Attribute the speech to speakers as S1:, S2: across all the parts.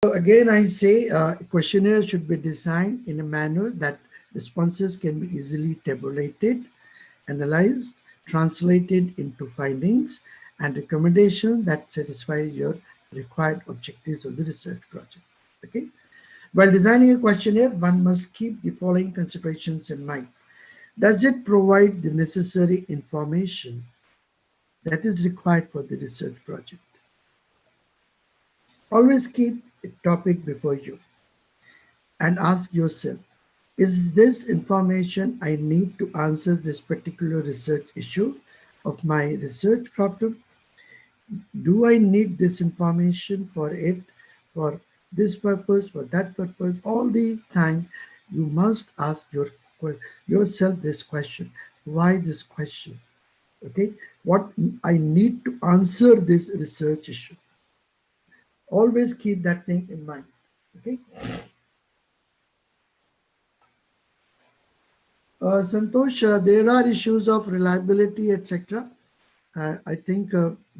S1: So again, I say a questionnaire should be designed in a manner that responses can be easily tabulated, analyzed, translated into findings, and recommendations that satisfy your required objectives of the research project. Okay. While designing a questionnaire, one must keep the following considerations in mind. Does it provide the necessary information that is required for the research project? Always keep a topic before you and ask yourself, is this information I need to answer this particular research issue of my research problem? Do I need this information for it, for this purpose, for that purpose? All the time, you must ask yourself this question. Why this question? Okay, what I need to answer this research issue. Always keep that thing in mind. Okay. Santosh, there are issues of reliability, etc. I think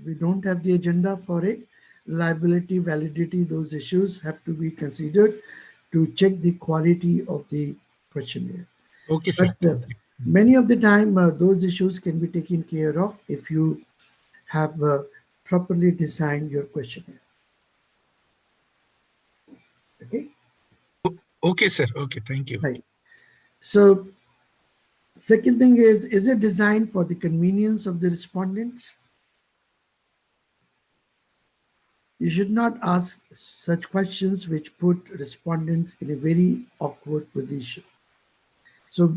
S1: we don't have the agenda for it. Reliability, validity, those issues have to be considered to check the quality of the questionnaire.
S2: Okay, sir.
S1: But many of the time, those issues can be taken care of if you have properly designed your questionnaire. Okay.
S2: Okay, sir. Okay, thank you.
S1: Right. So, second thing is it designed for the convenience of the respondents? You should not ask such questions which put respondents in a very awkward position. So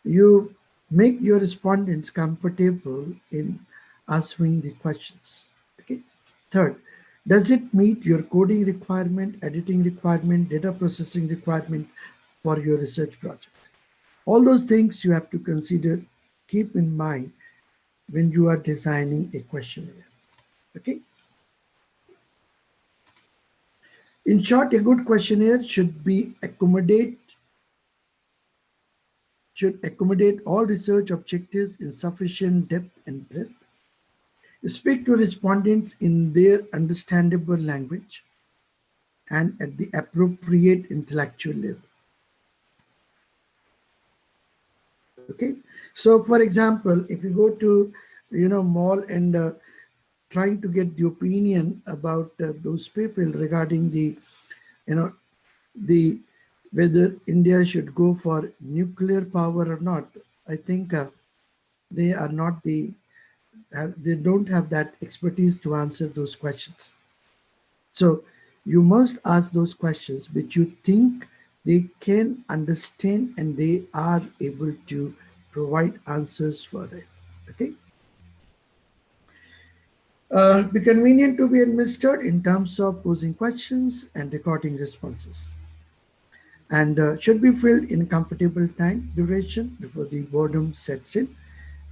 S1: you make your respondents comfortable in answering the questions. Okay. Third, does it meet your coding requirement, editing requirement, data processing requirement for your research project? All those things you have to consider, keep in mind when you are designing a questionnaire. Okay. In short, a good questionnaire should accommodate all research objectives in sufficient depth and breadth, speak to respondents in their understandable language, and at the appropriate intellectual level. Okay, so for example, if you go to mall and trying to get the opinion about those people regarding the you know the whether India should go for nuclear power or not, I think they are not they don't have that expertise to answer those questions. So you must ask those questions which you think they can understand and they are able to provide answers for it. Okay. Be convenient to be administered in terms of posing questions and recording responses, and should be filled in comfortable time duration before the boredom sets in,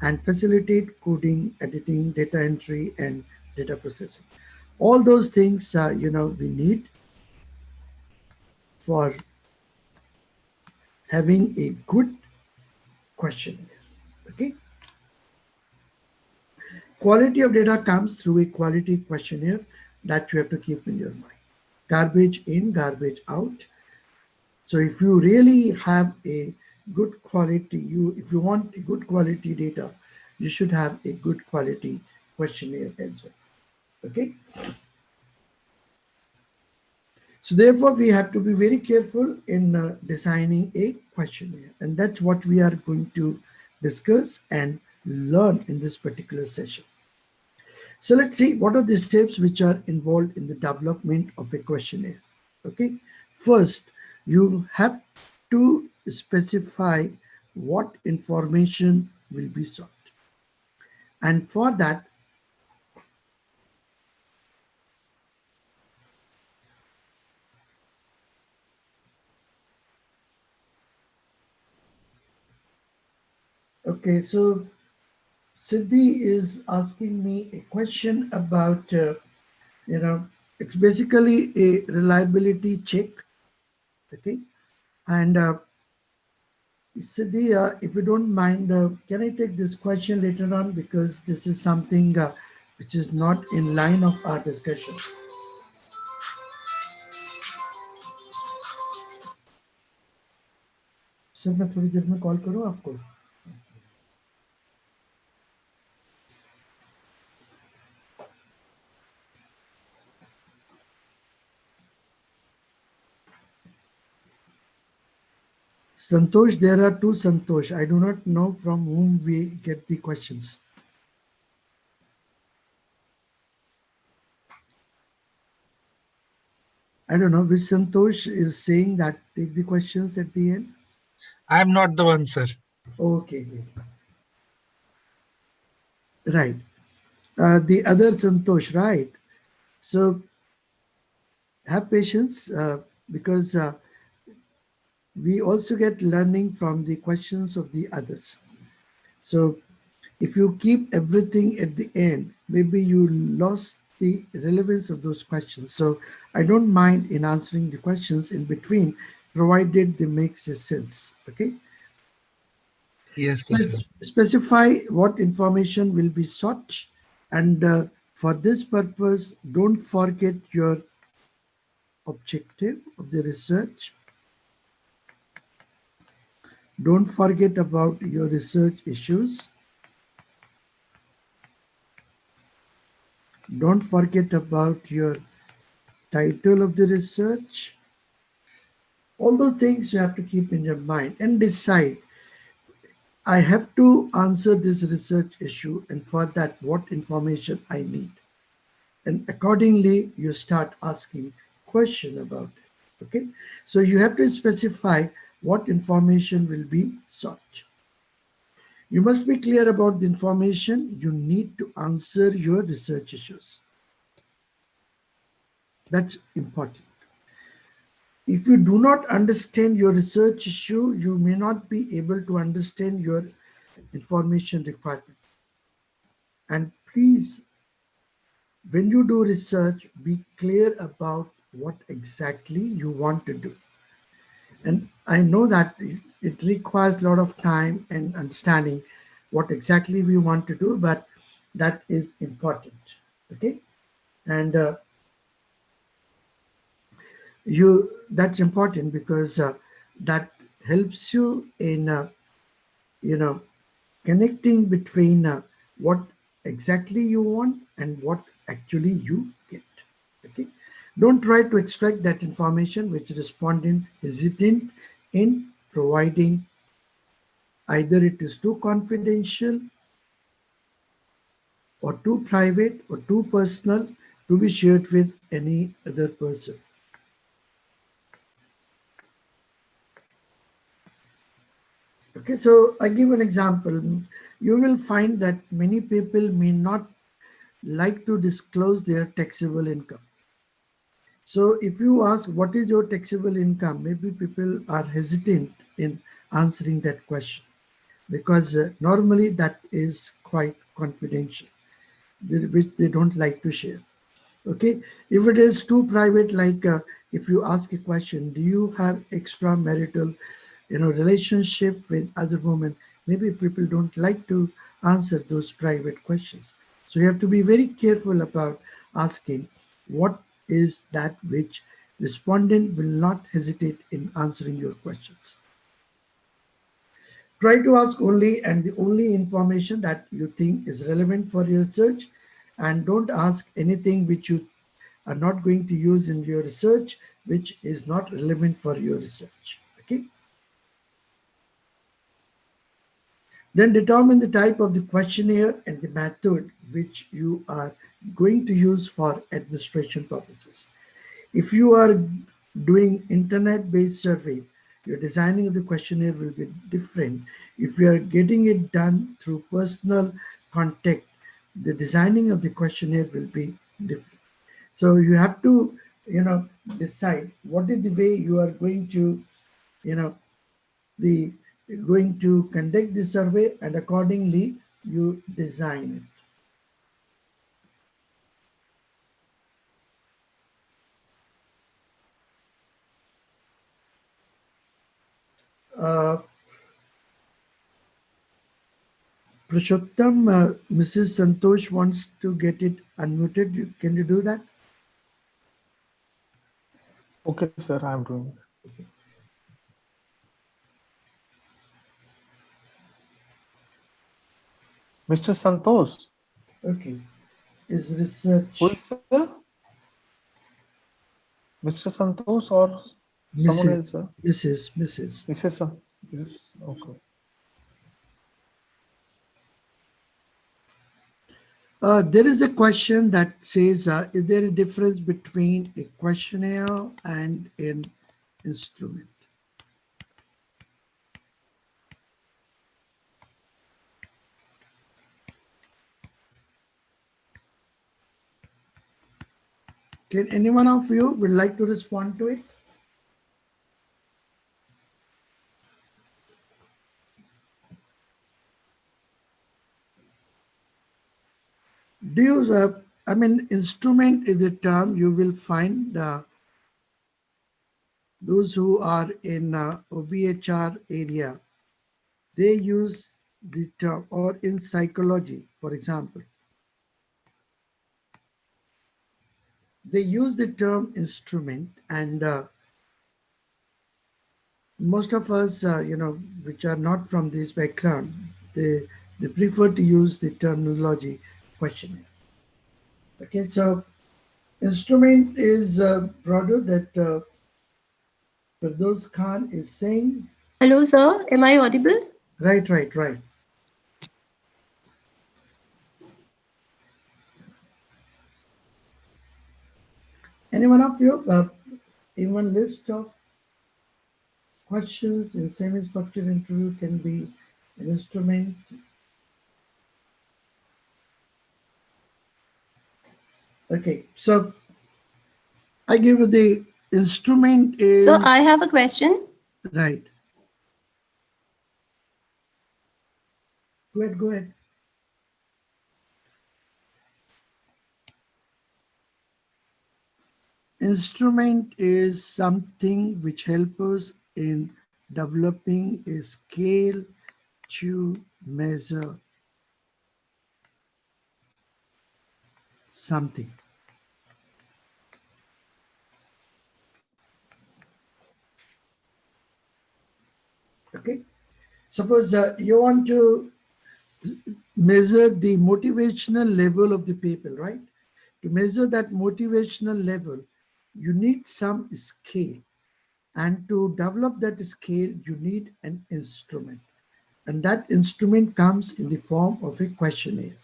S1: and facilitate coding, editing, data entry, and data processing. All those things, we need for having a good questionnaire. Okay. Quality of data comes through a quality questionnaire that you have to keep in your mind. Garbage in, garbage out. So if you really have a good quality, if you want a good quality data, you should have a good quality questionnaire as well. Okay. So therefore, we have to be very careful in designing a questionnaire, and that's what we are going to discuss and learn in this particular session. So let's see what are the steps which are involved in the development of a questionnaire. Okay. First, you have to specify what information will be sought. And for that, okay, so Siddhi is asking me a question about, it's basically a reliability check. Okay. And Siddhi, if you don't mind, can I take this question later on? Because this is something which is not in line of our discussion. Sir मैं थोड़ी देर में call करूँ आपको. Santosh, there are two Santosh. I do not know from whom we get the questions. I don't know which Santosh is saying that take the questions at the end.
S2: I am not the one, sir.
S1: Okay, great. Right. The other Santosh, right? So have patience because we also get learning from the questions of the others. So if you keep everything at the end, maybe you lost the relevance of those questions. So I don't mind in answering the questions in between, provided they make sense. Okay.
S2: Yes, sir.
S1: Specify what information will be sought, and for this purpose, don't forget your objective of the research. Don't forget about your research issues. Don't forget about your title of the research. All those things you have to keep in your mind and decide. I have to answer this research issue, and for that, what information I need. And accordingly, you start asking question about it. Okay, so you have to specify what information will be sought. You must be clear about the information you need to answer your research issues. That's important. If you do not understand your research issue, you may not be able to understand your information requirement. And please, when you do research, be clear about what exactly you want to do. And I know that it requires a lot of time and understanding what exactly we want to do, but that is important. Okay, and you that's important because that helps you in you know connecting between what exactly you want and what actually you get. Okay, don't try to extract that information which respondent hesitant in providing. Either it is too confidential or too private or too personal to be shared with any other person. Okay, so I give an example. You will find that many people may not like to disclose their taxable income. So if you ask what is your taxable income, maybe people are hesitant in answering that question because normally that is quite confidential, which they don't like to share. Okay, if it is too private, like if you ask a question, do you have extramarital, relationship with other women? Maybe people don't like to answer those private questions. So you have to be very careful about asking what is that which respondent will not hesitate in answering your questions. Try to ask only and the only information that you think is relevant for your research, and don't ask anything which you are not going to use in your research, which is not relevant for your research. Okay. Then determine the type of the questionnaire and the method which you are going to use for administration purposes. If you are doing internet-based survey, your designing of the questionnaire will be different. If you are getting it done through personal contact, the designing of the questionnaire will be different. So you have to, decide what is the way you are going to, you know, the going to conduct the survey, and accordingly you design it. Uh, Purushottam, Mrs. Santosh wants to get it unmuted. Can you do that?
S3: Okay, sir, I'm doing. Mr. Santosh.
S1: Okay. Is
S3: Who
S1: research
S3: is sir? Mr. Santosh or someone else,
S1: Mrs.
S3: sir?
S1: Mrs.
S3: Mrs. Yes, okay.
S1: There is a question that says, is there a difference between a questionnaire and an instrument? Can anyone of you would like to respond to it? Do you, I mean, instrument is a term you will find those who are in OBHR area, they use the term, or in psychology, for example, they use the term instrument, and most of us, which are not from this background, they prefer to use the terminology questionnaire. Okay, so instrument is broader that Firdaus Khan is saying.
S4: Hello, sir. Am I audible?
S1: Right. Any one of you, even list of questions in semi-structured interview can be an instrument. Okay, so I give you the instrument
S4: So
S1: is
S4: I have a question.
S1: right. Go ahead. Instrument is something which helps us in developing a scale to measure something. Okay, suppose you want to measure the motivational level of the people, right? To measure that motivational level, you need some scale. And to develop that scale, you need an instrument. And that instrument comes in the form of a questionnaire.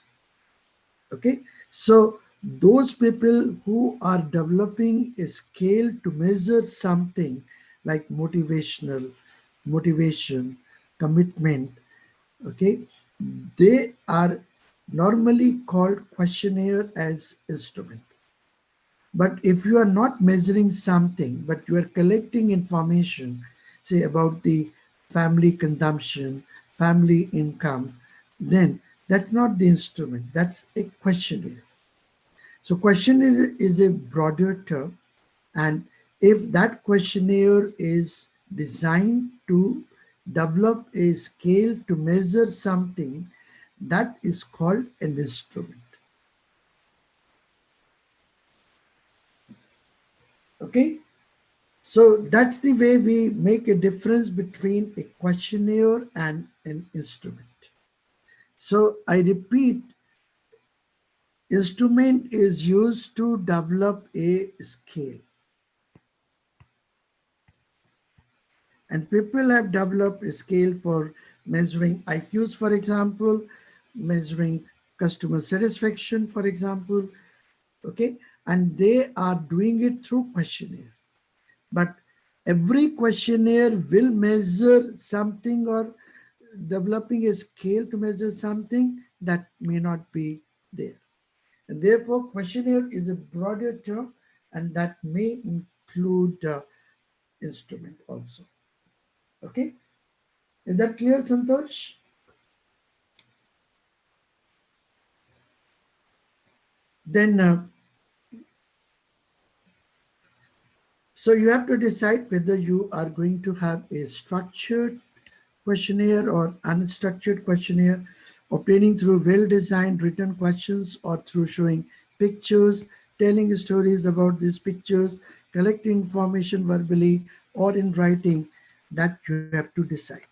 S1: Okay. So those people who are developing a scale to measure something like motivation, commitment, okay, they are normally called questionnaire as instrument. But if you are not measuring something, but you are collecting information, say about the family consumption, family income, then that's not the instrument, that's a questionnaire. So question is a broader term, and if that questionnaire is designed to develop a scale to measure something, that is called an instrument. Okay, so that's the way we make a difference between a questionnaire and an instrument. So I repeat, instrument is used to develop a scale. And people have developed a scale for measuring IQs, for example, measuring customer satisfaction, for example, okay? And they are doing it through questionnaire. But every questionnaire will measure something or developing a scale to measure something that may not be there. And therefore, questionnaire is a broader term and that may include instrument also. Okay, is that clear, Santosh? Then, so you have to decide whether you are going to have a structured questionnaire or unstructured questionnaire, obtaining through well-designed written questions or through showing pictures, telling stories about these pictures, collecting information verbally or in writing, that you have to decide.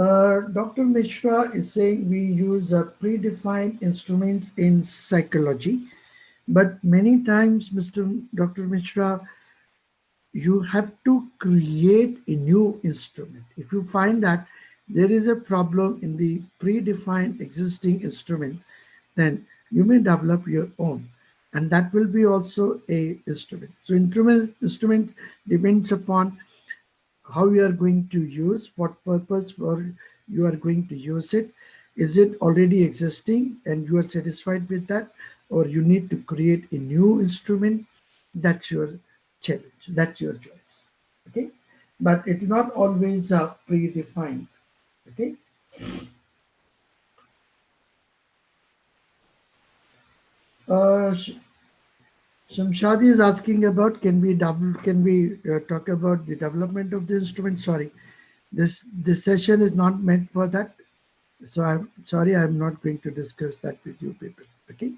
S1: Dr. Mishra is saying we use predefined instruments in psychology, but many times, Mr. Dr. Mishra, you have to create a new instrument. If you find that there is a problem in the predefined existing instrument, then you may develop your own, and that will be also a instrument. So instrument depends upon how you are going to use, what purpose for you are going to use it. Is it already existing and you are satisfied with that, or you need to create a new instrument? That's your challenge, that's your choice. Okay, but it's not always predefined. Okay. uh, Shamshadi is asking about, can we talk about the development of the instrument? Sorry, this session is not meant for that. So I'm sorry, I'm not going to discuss that with you people. Okay.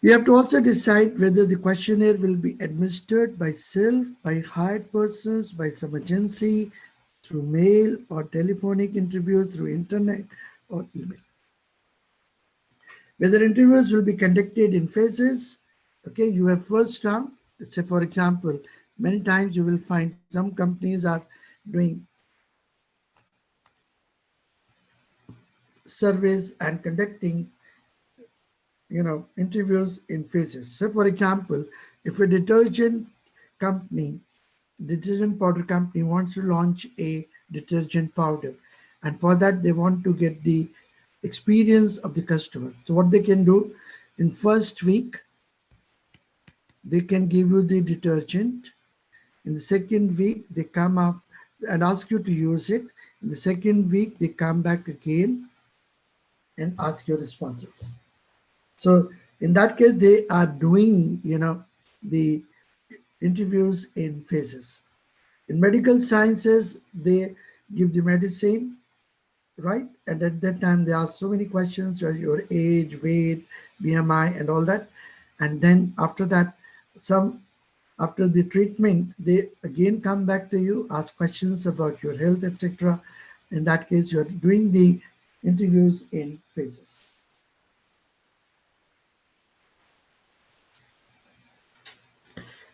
S1: You have to also decide whether the questionnaire will be administered by self, by hired persons, by some agency, through mail or telephonic interviews, through internet or email. Whether interviews will be conducted in phases. Okay, you have first round. Let's say, for example, many times you will find some companies are doing surveys and conducting interviews in phases. So for example, if a company detergent powder company wants to launch a detergent powder, and for that they want to get the experience of the customer, so what they can do, in first week they can give you the detergent. In the second week they come up and ask you to use it. In the second week they come back again and ask your responses. So in that case, they are doing, the interviews in phases. In medical sciences, they give the medicine, right? And at that time, they ask so many questions, your age, weight, BMI, and all that. And then after that, some after the treatment, they again come back to you, ask questions about your health, etc. In that case, you're doing the interviews in phases.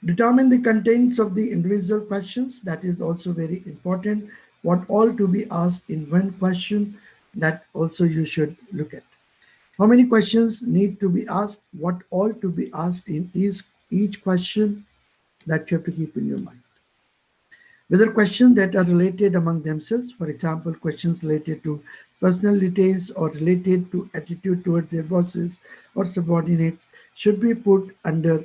S1: Determine the contents of the individual questions. That is also very important. What all to be asked in one question, that also you should look at. How many questions need to be asked? What all to be asked in each question, that you have to keep in your mind. Whether questions that are related among themselves, for example, questions related to personal details or related to attitude toward their bosses or subordinates, should be put under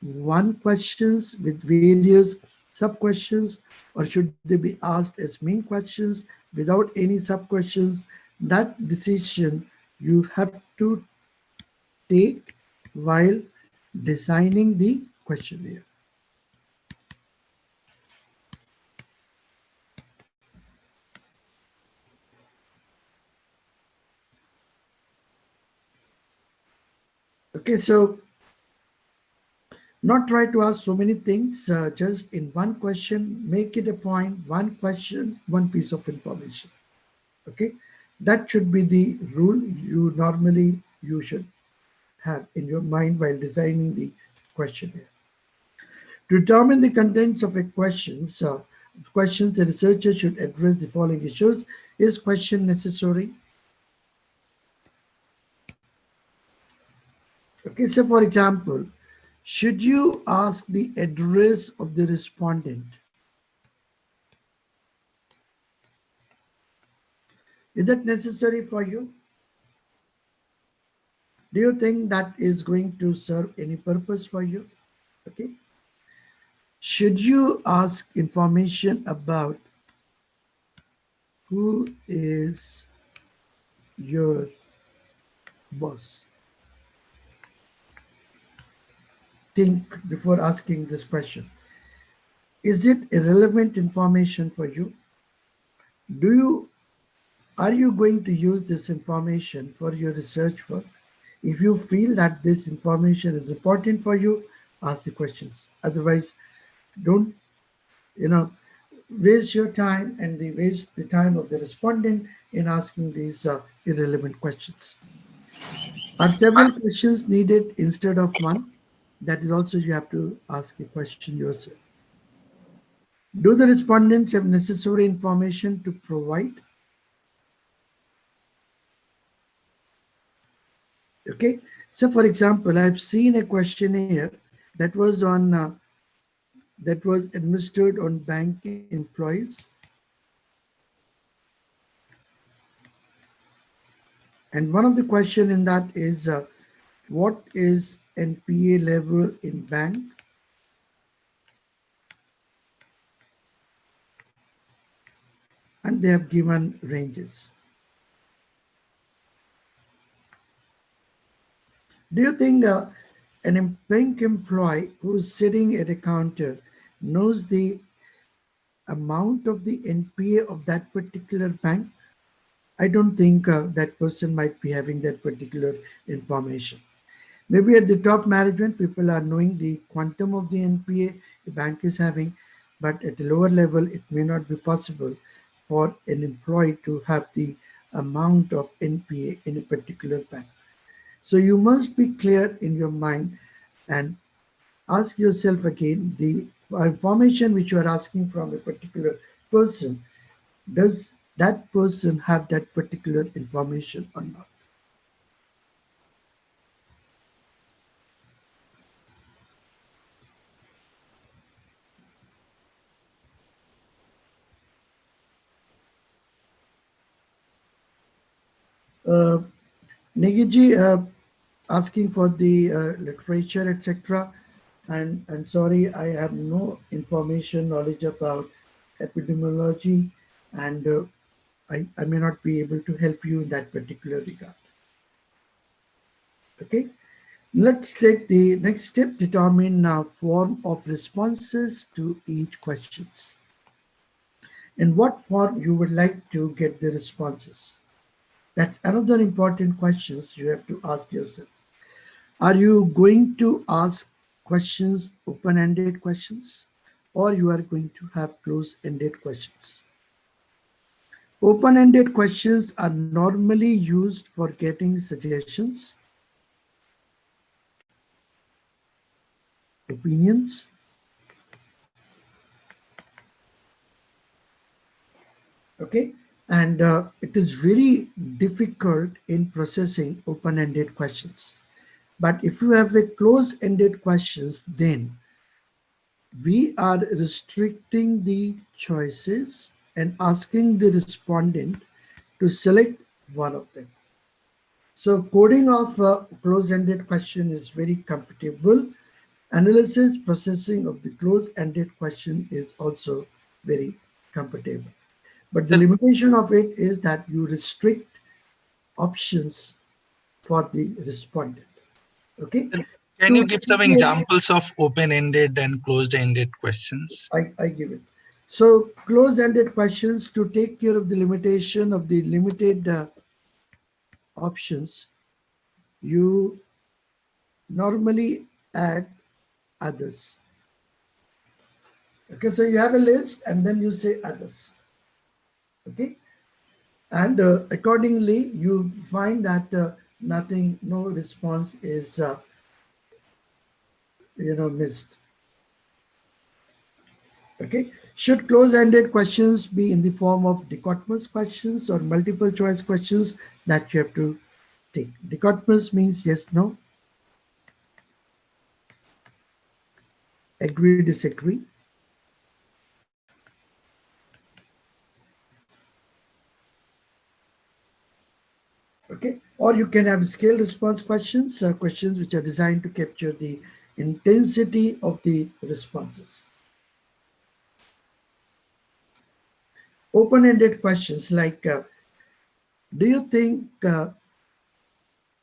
S1: one questions with various sub questions, or should they be asked as main questions without any sub questions? That decision you have to take while designing the questionnaire. Okay, so not try to ask so many things just in one question. Make it a point, one question, one piece of information. Okay, that should be the rule you should have in your mind while designing the questionnaire. To determine the contents of a questions, the researcher should address the following issues. Is question necessary? Okay, so for example, should you ask the address of the respondent? Is that necessary for you? Do you think that is going to serve any purpose for you? Okay. Should you ask information about who is your boss? Think before asking this question. Is it irrelevant information for you? Do you Are you going to use this information for your research work? If you feel that this information is important for you, ask the questions. Otherwise, don't, you know, waste your time and they waste the time of the respondent in asking these irrelevant questions. Are several questions needed instead of one? That is also you have to ask a question yourself. Do the respondents have necessary information to provide? Okay. So, for example, I've seen a questionnaire that was on that was administered on bank employees, and one of the question in that is what is NPA level in bank, and they have given ranges. Do you think an bank employee who's sitting at a counter knows the amount of the NPA of that particular bank? I don't think that person might be having that particular information. Maybe at the top management, people are knowing the quantum of the NPA the bank is having, but at a lower level, it may not be possible for an employee to have the amount of NPA in a particular bank. So you must be clear in your mind and ask yourself again the information which you are asking from a particular person, does that person have that particular information or not? Uh, Nigiji asking for the literature, etc. And sorry, I have no information, knowledge about epidemiology, and I may not be able to help you in that particular regard. Okay, let's take the next step, determine form of responses to each questions. In what form you would like to get the responses? That's another important questions you have to ask yourself. Are you going to ask questions, open-ended questions, or you are going to have close-ended questions? Open-ended questions are normally used for getting suggestions, opinions, okay? And it is very difficult in processing open-ended questions. But if you have a close-ended questions, then we are restricting the choices and asking the respondent to select one of them. So coding of a close-ended question is very comfortable. Analysis, processing of the close-ended question is also very comfortable. But the
S2: Sir,
S1: limitation of it is that you restrict options for the respondent. Okay?
S2: sir, can you
S1: To
S2: give some
S1: take care,
S2: examples of open-ended and closed-ended questions?
S1: I give it. So close-ended questions, to take care of the limitation of the limited options, you normally add others. Okay, so you have a list and then you say others. Okay, and accordingly you find that nothing, no response is missed. Okay, should close-ended questions be in the form of dichotomous questions or multiple choice questions? That you have to take. Dichotomous means yes, no, agree, disagree. Okay, or you can have scale response questions, questions which are designed to capture the intensity of the responses. Open-ended questions like do you think the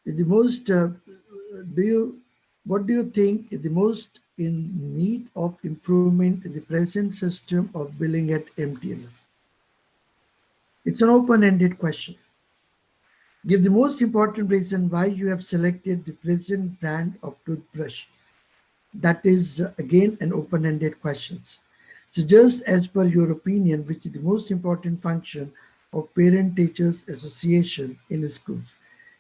S1: most do you what do you think is the most in need of improvement in the present system of billing at MTNL? It's an open-ended question. Give the most important reason why you have selected the present brand of toothbrush. That is again an open-ended questions. Suggest as per your opinion which is the most important function of parent teachers association in schools.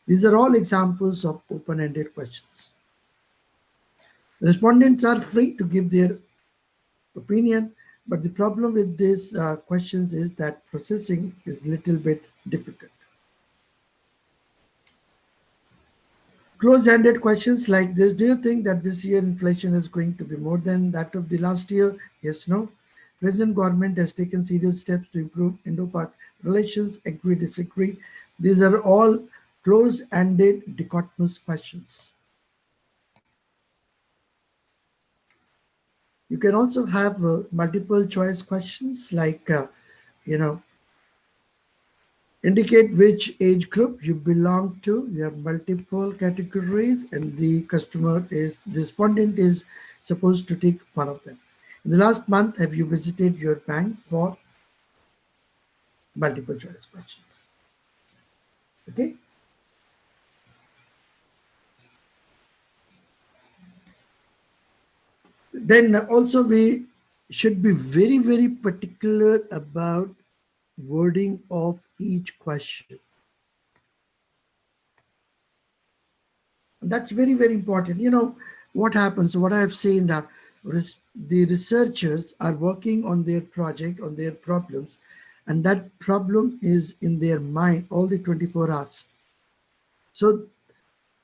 S1: These are all examples of open-ended questions. Respondents are free to give their opinion, but the problem with these questions is that processing is little bit difficult. Close-ended questions like this: do you think that this year inflation is going to be more than that of the last year? Yes, no. Present government has taken serious steps to improve Indo-Pak relations. Agree, disagree. These are all close-ended dichotomous questions. You can also have multiple choice questions like, you know, indicate which age group you belong to. You have multiple categories, and the respondent is supposed to take one of them. In the last month, have you visited your bank? For multiple choice questions. Okay. Then also we should be very, very particular about wording of each question. That's very, very important. What happens, what I have seen, that the researchers are working on their project, on their problems, and that problem is in their mind all the 24 hours. So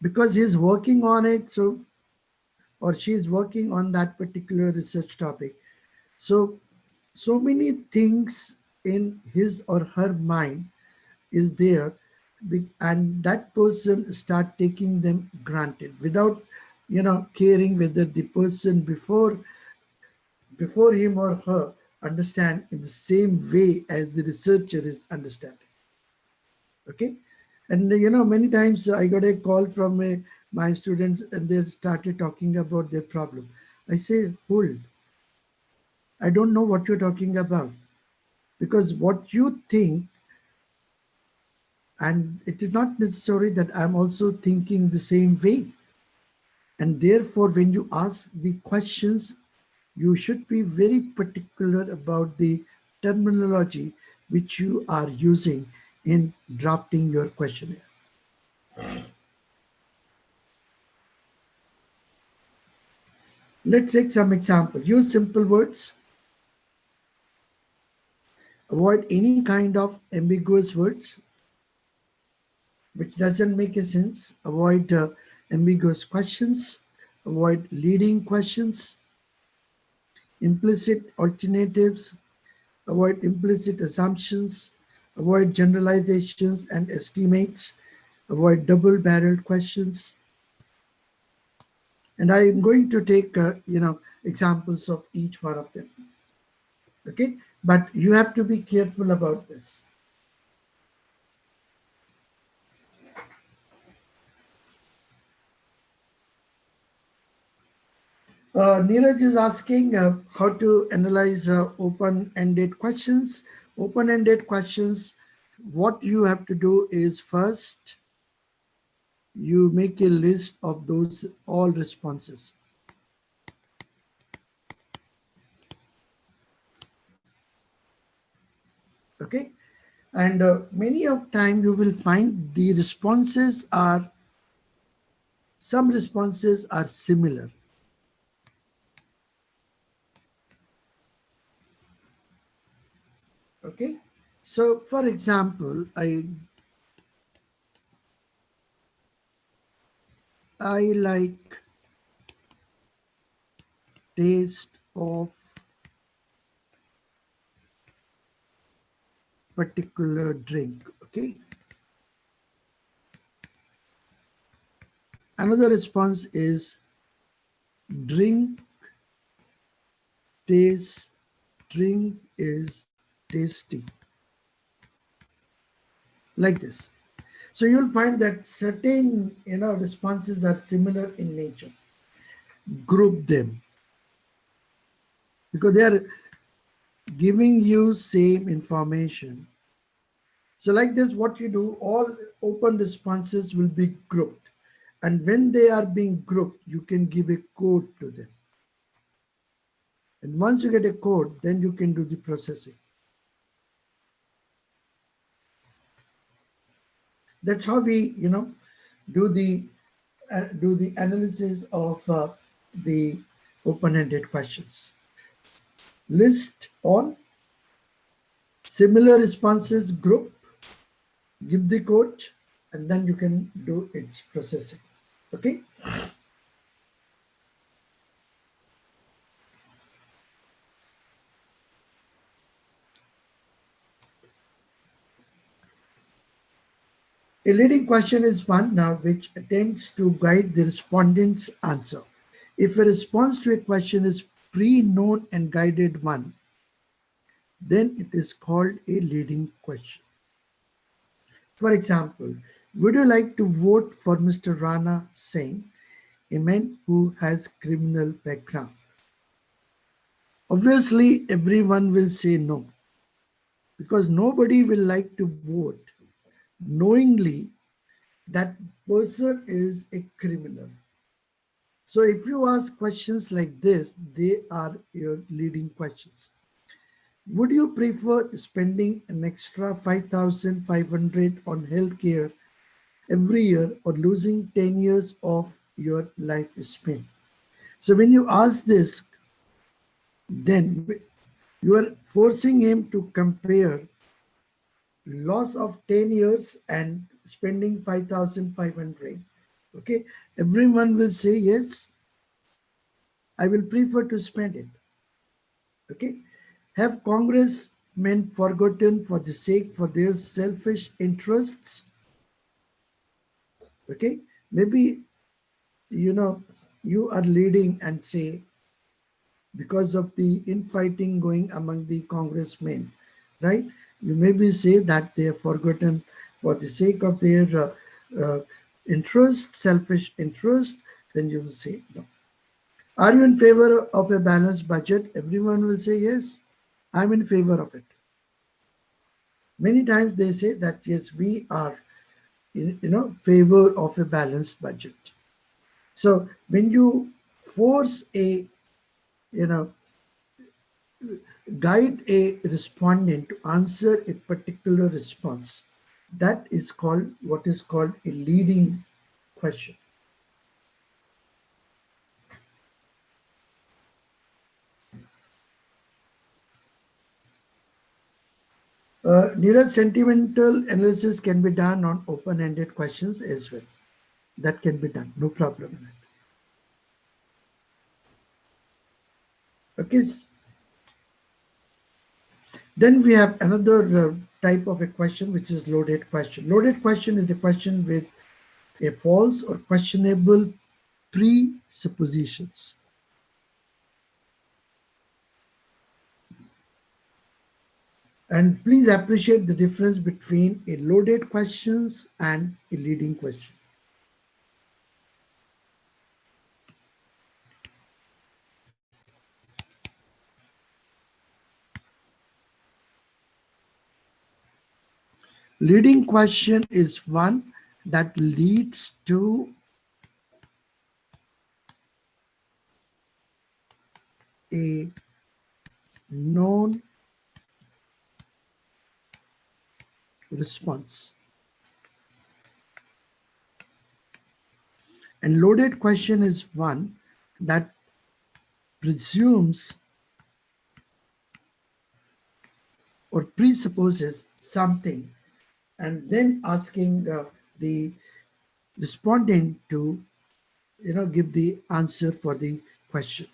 S1: because he's working on it, so or she's working on that particular research topic, so so many things in his or her mind is there, and that person start taking them granted without caring whether the person before him or her understand in the same way as the researcher is understanding. Okay. And many times I got a call from my students, and they started talking about their problem. I say, hold, I don't know what you're talking about, because what you think, and it is not necessary that I'm also thinking the same way. And therefore, when you ask the questions, you should be very particular about the terminology which you are using in drafting your questionnaire. Let's take some example. Use simple words. Avoid any kind of ambiguous words which doesn't make a sense. Avoid ambiguous questions. Avoid leading questions. Implicit alternatives. Avoid implicit assumptions. Avoid generalizations and estimates. Avoid double-barreled questions. And I am going to take examples of each one of them. Okay, but you have to be careful about this. Neeraj is asking how to analyze open-ended questions. Open-ended questions, what you have to do is first you make a list of those all responses. Okay, and many of time you will find the responses are, some responses are similar. Okay, so for example, I like taste of particular drink. Okay, another response is drink taste, drink is tasty, like this. So you'll find that certain responses are similar in nature. Group them because they are giving you same information. So like this, what you do, all open responses will be grouped. And when they are being grouped, you can give a code to them. And once you get a code, then you can do the processing. That's how we, do the analysis of the open-ended questions. List all similar responses, group, give the code, and then you can do its processing. Okay. A leading question is one now which attempts to guide the respondent's answer. If a response to a question is pre-known and guided one, then it is called a leading question. For example, would you like to vote for Mr. Rana Singh, a man who has criminal background? Obviously, everyone will say no because nobody will like to vote knowingly that person is a criminal. So if you ask questions like this, they are your leading questions. Would you prefer spending an extra 5,500 on healthcare every year or losing 10 years of your lifespan? So when you ask this, then you are forcing him to compare loss of 10 years and spending 5,500. Okay, everyone will say yes, I will prefer to spend it. Okay, have congressmen forgotten for the sake for their selfish interests? Okay, maybe you know you are leading and say because of the infighting going among the congressmen, right? You maybe say that they have forgotten for the sake of their uh, interest, selfish interest, then you will say no. Are you in favor of a balanced budget? Everyone will say yes, I'm in favor of it. Many times they say that yes, we are in favor of a balanced budget. So when you force a you know guide a respondent to answer a particular response, that is called what is called a leading question. Neeraj, sentimental analysis can be done on open-ended questions as well. That can be done, no problem in it. Okay. Then we have another type of a question, which is loaded question. Loaded question is a question with a false or questionable presuppositions. And please appreciate the difference between a loaded questions and a leading question. Leading question is one that leads to a known response. And loaded question is one that presumes or presupposes something and then asking the respondent to give the answer for the question.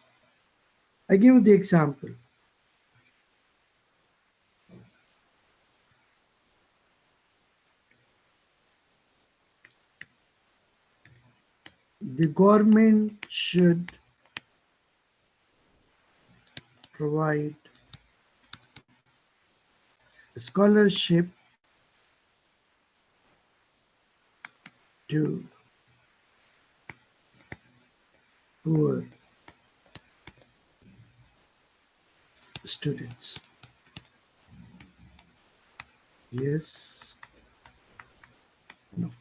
S1: I give you the example. The government should provide scholarship to poor students. Yes, no.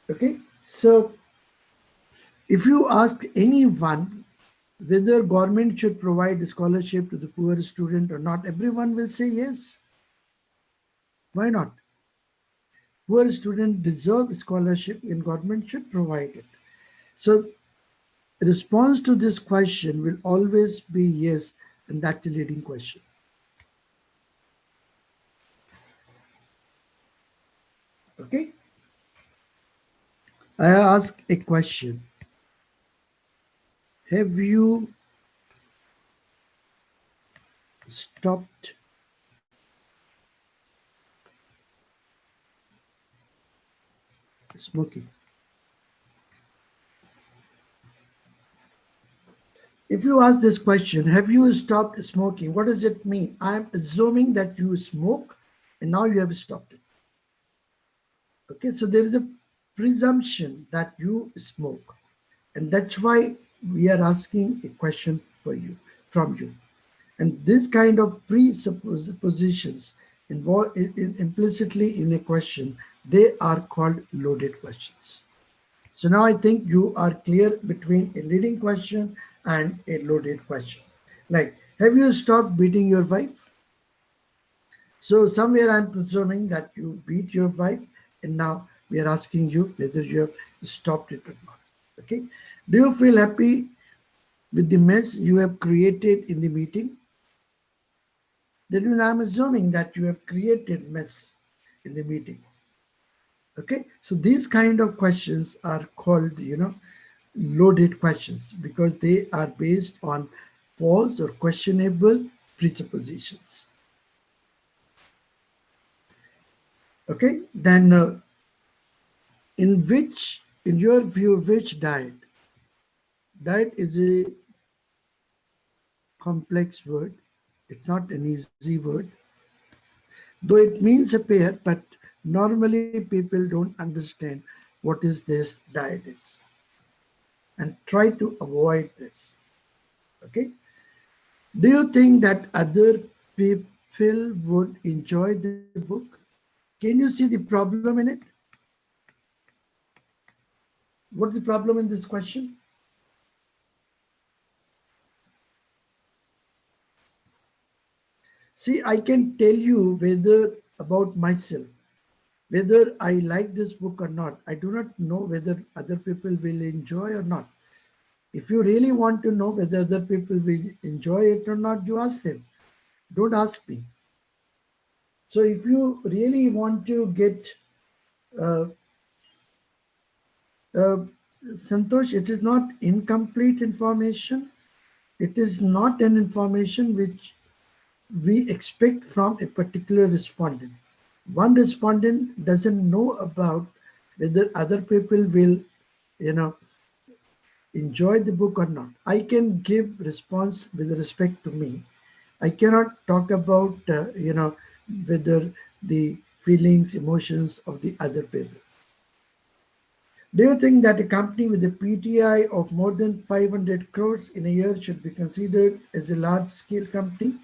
S1: Okay, So if you ask anyone whether government should provide a scholarship to the poor student or not, everyone will say yes. Why not? Poor students deserve scholarship and government should provide it. So response to this question will always be yes, and that's a leading question. Okay? I ask a question. Have you stopped smoking? If you ask this question, have you stopped smoking? What does it mean? I'm assuming that you smoke and now you have stopped it. Okay, so there is a presumption that you smoke, and that's why we are asking a question for you from you. And this kind of presuppositions involved implicitly in a question, they are called loaded questions. So now I think you are clear between a leading question and a loaded question. Like, have you stopped beating your wife? So somewhere I'm presuming that you beat your wife, and now we are asking you whether you have stopped it or not. Okay. Do you feel happy with the mess you have created in the meeting? That means I'm assuming that you have created mess in the meeting. Okay. So these kind of questions are called, loaded questions because they are based on false or questionable presuppositions. Okay. Then in your view, which diet? Diet is a complex word. It's not an easy word, though it means a pair, but normally people don't understand what is this diet is and try to avoid this. Okay. Do you think that other people would enjoy the book? Can you see the problem in it? What's the problem in this question? See, I can tell you whether about myself, whether I like this book or not. I do not know whether other people will enjoy or not. If you really want to know whether other people will enjoy it or not, you ask them. Don't ask me. So if you really want to get uh, uh, Santosh, it is not incomplete information. It is not an information which we expect from a particular respondent. One respondent doesn't know about whether other people will, you know, enjoy the book or not. I can give response with respect to me. I cannot talk about, whether the feelings, emotions of the other people. Do you think that a company with a PTI of more than 500 crores in a year should be considered as a large scale company?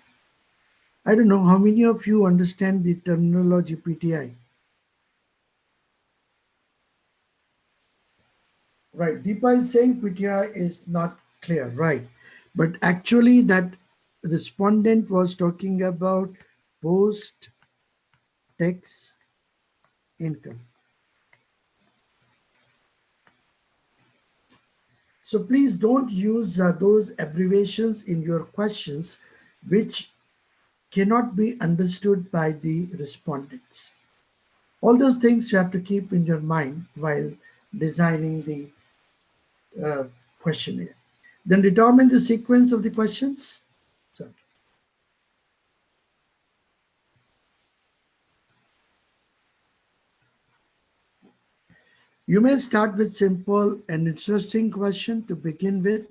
S1: I don't know how many of you understand the terminology PTI. Right. Deepa is saying PTI is not clear, right? But actually, that respondent was talking about post tax income. So please don't use those abbreviations in your questions, which cannot be understood by the respondents. All those things you have to keep in your mind while designing the questionnaire. Then determine the sequence of the questions. So you may start with simple and interesting question to begin with.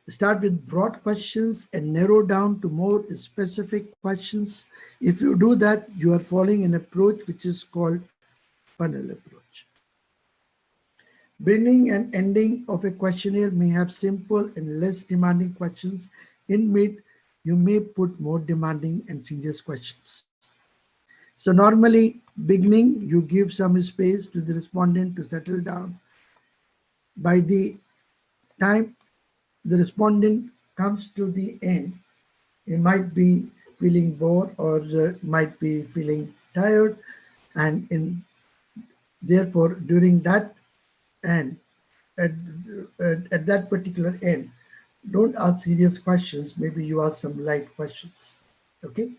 S1: Start with broad questions and narrow down to more specific questions. If you do that, you are following an approach which is called funnel approach. Beginning and ending of a questionnaire may have simple and less demanding questions. In mid, you may put more demanding and serious questions. So normally beginning, you give some space to the respondent to settle down. By the time the respondent comes to the end, he might be feeling bored or might be feeling tired, and therefore during that end, at, at that particular end, don't ask serious questions. Maybe you ask some light questions. Okay.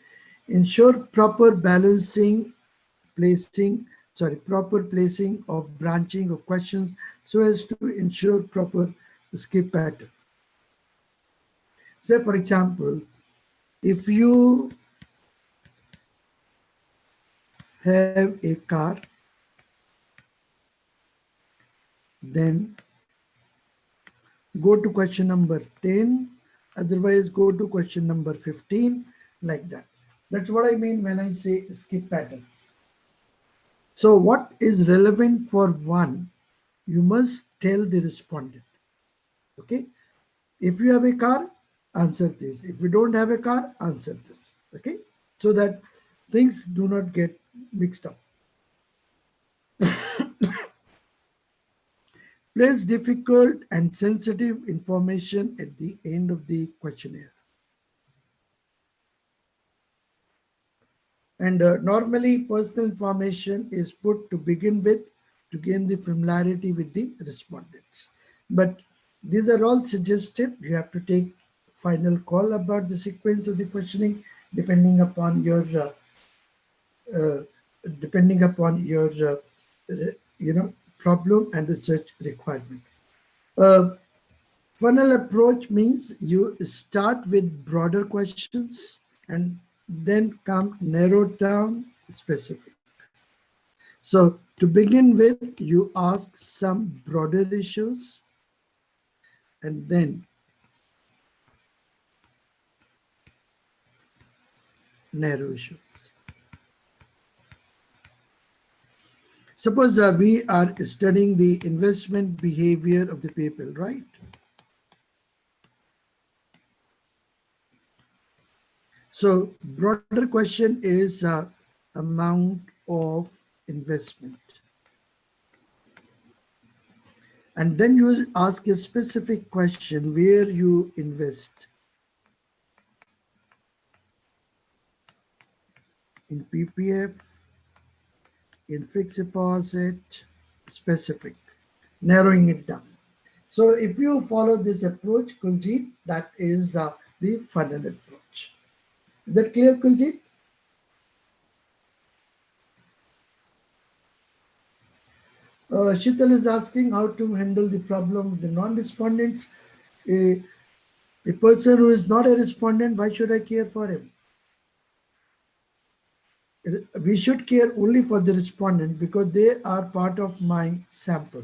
S1: Ensure proper placing of branching of questions so as to ensure proper skip pattern. Say for example, if you have a car, then go to question number 10, otherwise go to question number 15, like that. That's what I mean when I say skip pattern. So what is relevant for one, you must tell the respondent. Okay. If you have a car, answer this. If you don't have a car, answer this. Okay. So that things do not get mixed up. Place difficult and sensitive information at the end of the questionnaire. And normally personal information is put to begin with to gain the familiarity with the respondents. But these are all suggestive. You have to take final call about the sequence of the questioning depending upon your uh, problem and research requirement. Uh, Funnel approach means you start with broader questions and then come narrowed down specific. So to begin with, you ask some broader issues and then narrow issues. Suppose we are studying the investment behavior of the people, right? So broader question is amount of investment. And then you ask a specific question where you invest in PPF, in fixed deposit, specific, narrowing it down. So if you follow this approach, Kuljit, that is the funnel approach. Is that clear, Kuljit? Shital is asking how to handle the problem of the non-respondents. A, a person who is not a respondent, why should I care for him? We should care only for the respondent because they are part of my sample.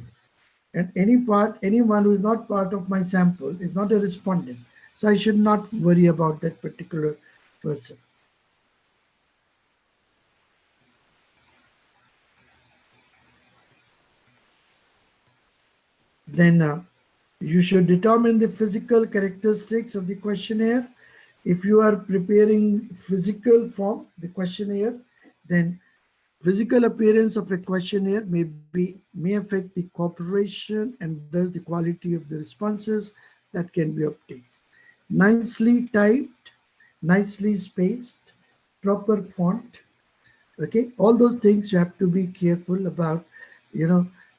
S1: And anyone who is not part of my sample is not a respondent. So I should not worry about that particular person. Then you should determine the physical characteristics of the questionnaire. If you are preparing physical form, the questionnaire, then physical appearance of a questionnaire may affect the cooperation and thus the quality of the responses that can be obtained. Nicely typed, nicely spaced, proper font. Okay, all those things you have to be careful about.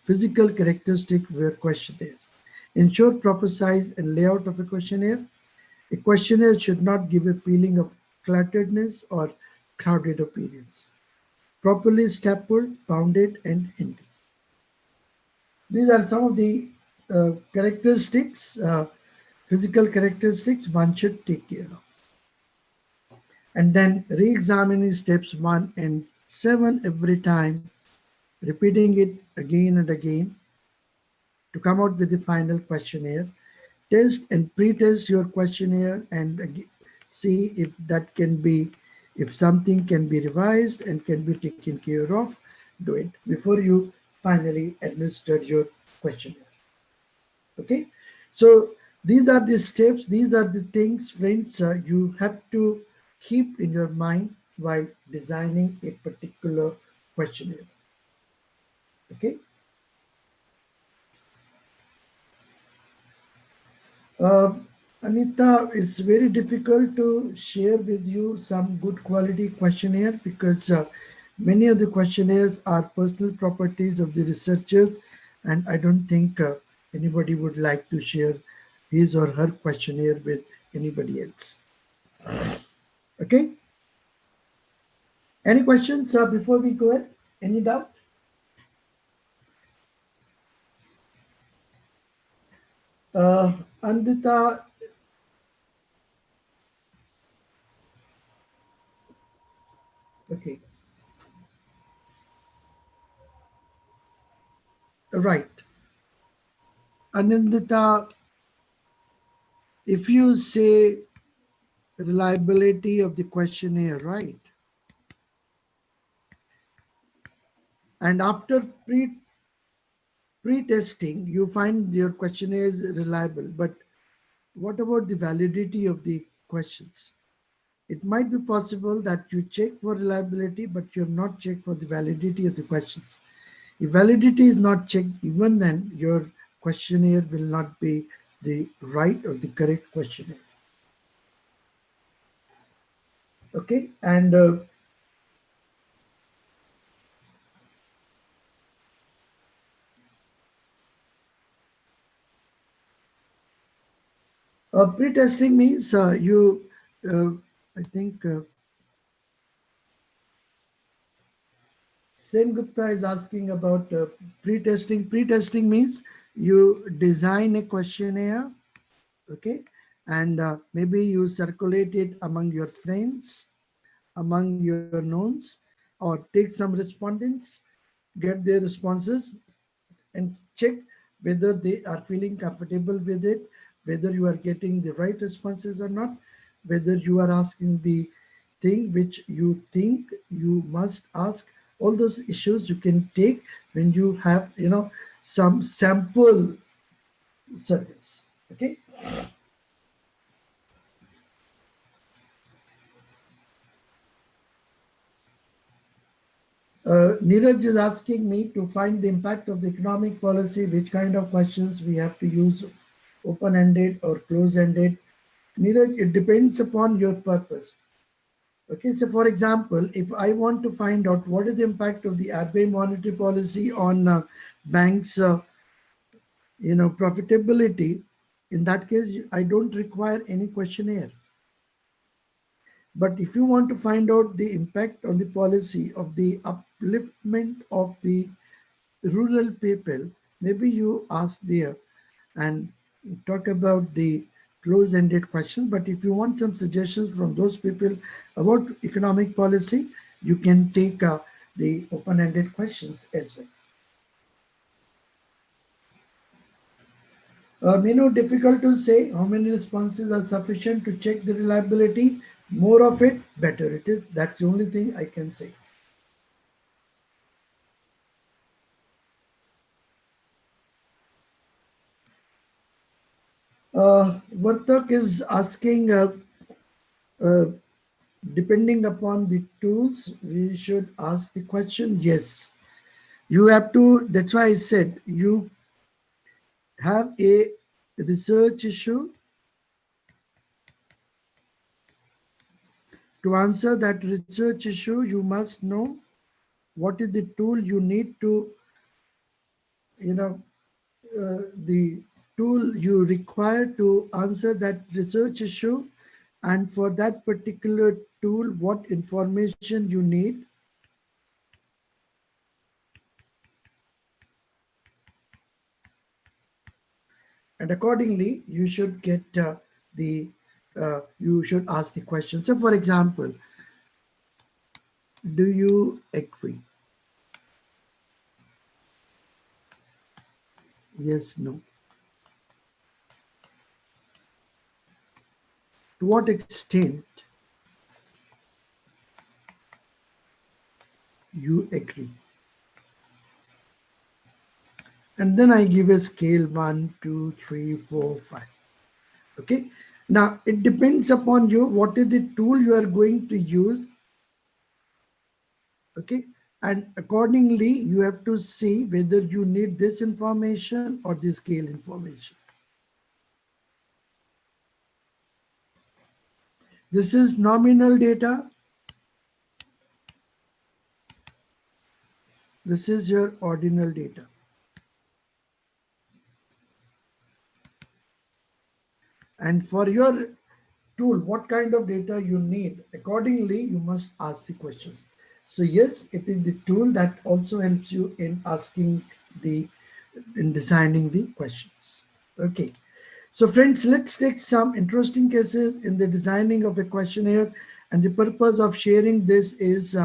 S1: Physical characteristic of a questionnaire. Ensure proper size and layout of a questionnaire. A questionnaire should not give a feeling of clutteredness or crowded appearance. Properly stapled, bounded, and hinted. These are some of the characteristics, physical characteristics one should take care of. And then re-examining steps 1 and 7 every time, repeating it again and again to come out with the final questionnaire. Test and pre-test your questionnaire and see if something can be revised and can be taken care of. Do it before you finally administer your questionnaire. Okay, so these are the steps, these are the things, friends, you have to keep in your mind while designing a particular questionnaire. Okay. Uh, Anita, it's very difficult to share with you some good quality questionnaire because many of the questionnaires are personal properties of the researchers, and I don't think anybody would like to share his or her questionnaire with anybody else. Okay. Any questions before we go ahead? Any doubt? Andita, okay, right. Anindita, if you say reliability of the questionnaire, right? And after pre-testing, you find your questionnaire is reliable. But what about the validity of the questions? It might be possible that you check for reliability, but you have not checked for the validity of the questions. If validity is not checked, even then your questionnaire will not be the right or the correct questionnaire. Okay, and pre-testing means uh, I think Sen Gupta is asking about pre-testing. Pre-testing means you design a questionnaire, okay, and maybe you circulate it among your friends, among your knowns, or take some respondents, get their responses, and check whether they are feeling comfortable with it, whether you are getting the right responses or not, whether you are asking the thing which you think you must ask. All those issues you can take when you have, some sample surveys. Okay. Neeraj is asking me to find the impact of the economic policy, which kind of questions we have to use, open-ended or close-ended. Neeraj, it depends upon your purpose. Okay, so for example, if I want to find out what is the impact of the RBI monetary policy on banks, profitability, in that case, I don't require any questionnaire. But if you want to find out the impact on the policy of the upliftment of the rural people, maybe you ask there and talk about the close-ended questions. But if you want some suggestions from those people about economic policy, you can take the open-ended questions as well. Difficult to say how many responses are sufficient to check the reliability. More of it, better it is. That's the only thing I can say. Vartak is asking, uh, depending upon the tools, we should ask the question. Yes, you have to. That's why I said you have a research issue. To answer that research issue, you must know what is the tool you need to, you know, the tool you require to answer that research issue, and for that particular tool, what information you need, and accordingly you should get the you should ask the question. So for example, do you agree? Yes, no. To what extent you agree? And then I give a scale 1, 2, 3, 4, 5. Okay. Now it depends upon you what is the tool you are going to use Okay, and accordingly you have to see whether you need this information or the scale information. This is nominal data. This is your ordinal data. And for your tool, what kind of data you need, accordingly you must ask the questions. So yes, it is the tool that also helps you in asking the, in designing the questions. Okay, so friends, let's take some interesting cases in the designing of a questionnaire, and the purpose of sharing this is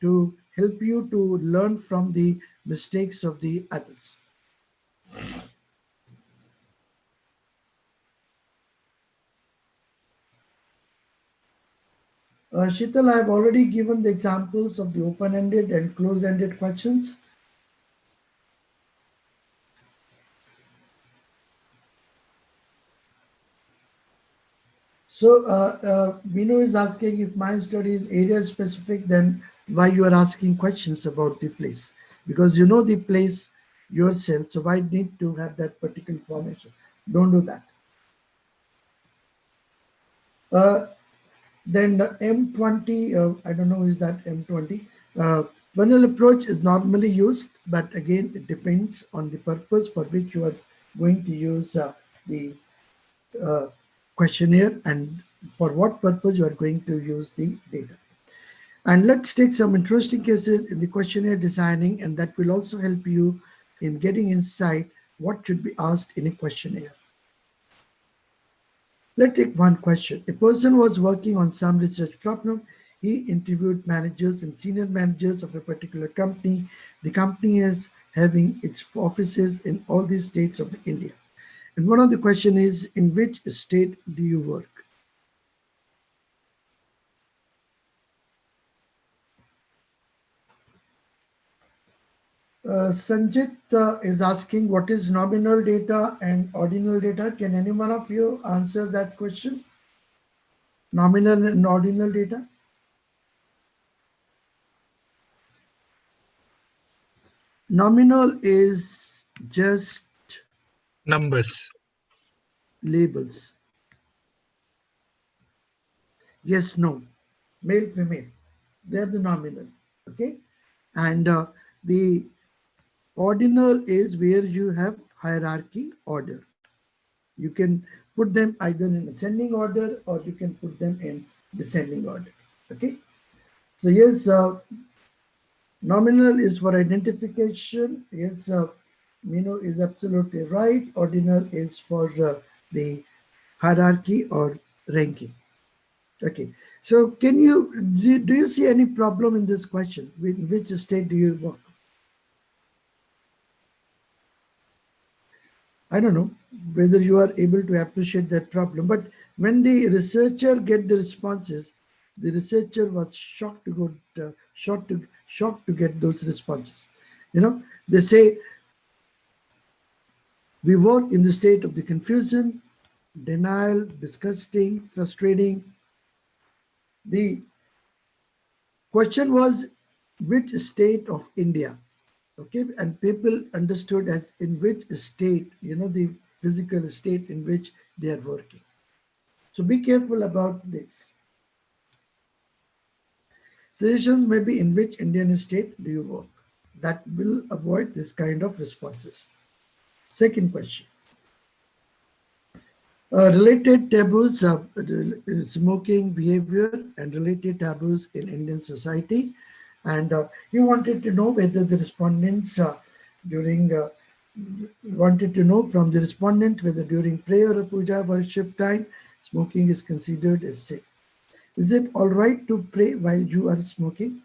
S1: to help you to learn from the mistakes of the others. Shital, I have already given the examples of the open-ended and closed-ended questions. So, Bino is asking, if my study is area specific, then why you are asking questions about the place? Because you know the place yourself, so why need to have that particular information? Don't do that. Uh, then the M20, I don't know, is that M20? Funnel approach is normally used, but again, it depends on the purpose for which you are going to use the uh, questionnaire and for what purpose you are going to use the data. And let's take some interesting cases in the questionnaire designing, and that will also help you in getting insight what should be asked in a questionnaire. Let's take one question. A person was working on some research problem. He interviewed managers and senior managers of a particular company. The company is having its offices in all the states of India. And one of the question is, in which state do you work? Sanjit is asking what is nominal data and ordinal data. Can any one of you answer that question? Nominal and ordinal data? Nominal is just
S2: Numbers.
S1: labels. Yes, no, male, female. They're the nominal. Okay. And the ordinal is where you have hierarchy order. You can put them either in ascending order or you can put them in descending order. Okay. So yes, nominal is for identification. Yes, Mino is absolutely right. Ordinal is for the hierarchy or ranking. Okay. So can you, do you see any problem in this question? In which state do you work? I don't know whether you are able to appreciate that problem, but when the researcher get the responses, the researcher was shocked to go, shocked to get those responses. You know, they say we work in the state of the confusion, denial, disgusting, frustrating. The question was which state of India, okay, and people understood as in which state, you know, the physical state in which they are working. So be careful about this. Suggestions may be in which Indian state do you work. That will avoid this kind of responses. Second question. Related taboos of smoking behavior and related taboos in Indian society. And he wanted to know whether the respondents during wanted to know from the respondent whether during prayer or puja worship time smoking is considered as sin. Is it all right to pray while you are smoking?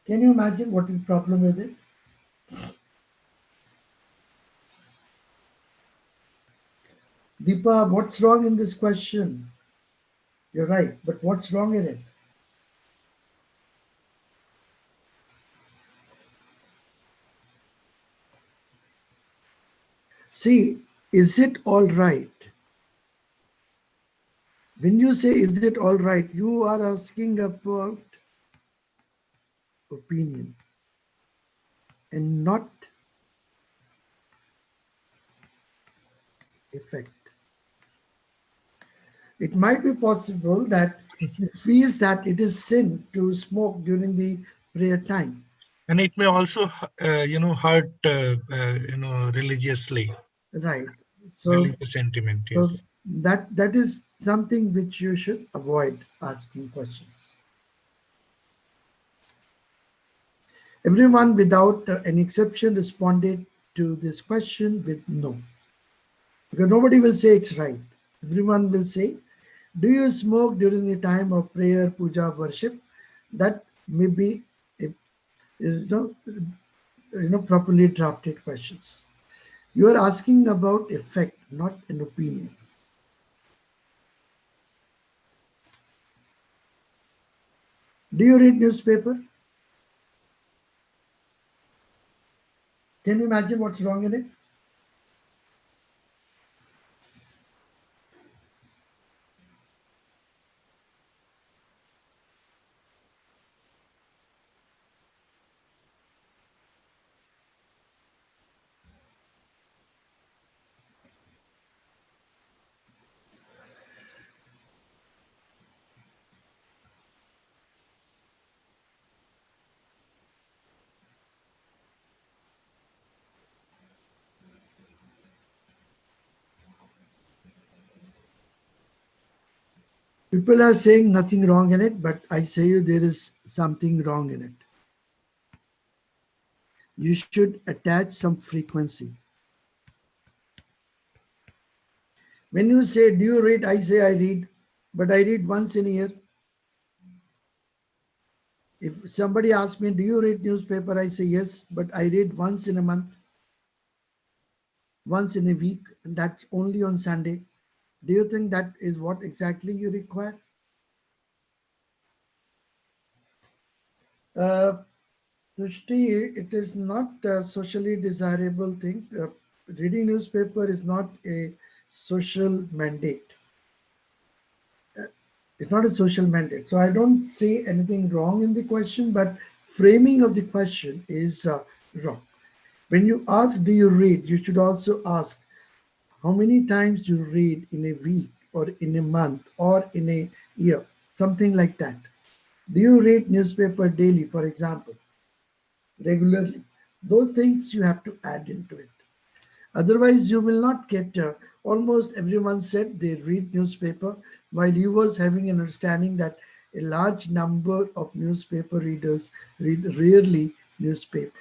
S1: Can you imagine what is the problem with it? Deepa, what's wrong in this question? You're right, but what's wrong in it? See, is it all right? When you say, is it all right, you are asking about opinion and not effect. It might be possible that he feels that it is sin to smoke during the prayer time.
S2: And it may also, hurt, religiously,
S1: Right. So,
S2: religious sentiment.
S1: so
S2: Yes.
S1: that is something which you should avoid asking questions. Everyone without an exception responded to this question with no. Because nobody will say it's right. Everyone will say, do you smoke during the time of prayer, puja, worship? That may be a, properly drafted questions. You are asking about effect, not an opinion. Do you read newspaper? Can you imagine what's wrong in it? People are saying nothing wrong in it, but I say you there is something wrong in it. You should attach some frequency. When you say, do you read? I say I read, but I read once in a year. If somebody asks me, do you read newspaper? I say yes, but I read once in a month, once in a week, and that's only on Sunday. Do you think that is what exactly you require? Uh, Tushti, it is not a socially desirable thing. Reading newspaper is not a social mandate. It's not a social mandate. So I don't see anything wrong in the question, but framing of the question is wrong. When you ask, do you read? You should also ask how many times you read in a week or in a month or in a year, something like that. Do you read newspaper daily, for example, regularly? Those things you have to add into it. Otherwise, you will not get. Almost everyone said they read newspaper, while you was having an understanding that a large number of newspaper readers read rarely newspaper.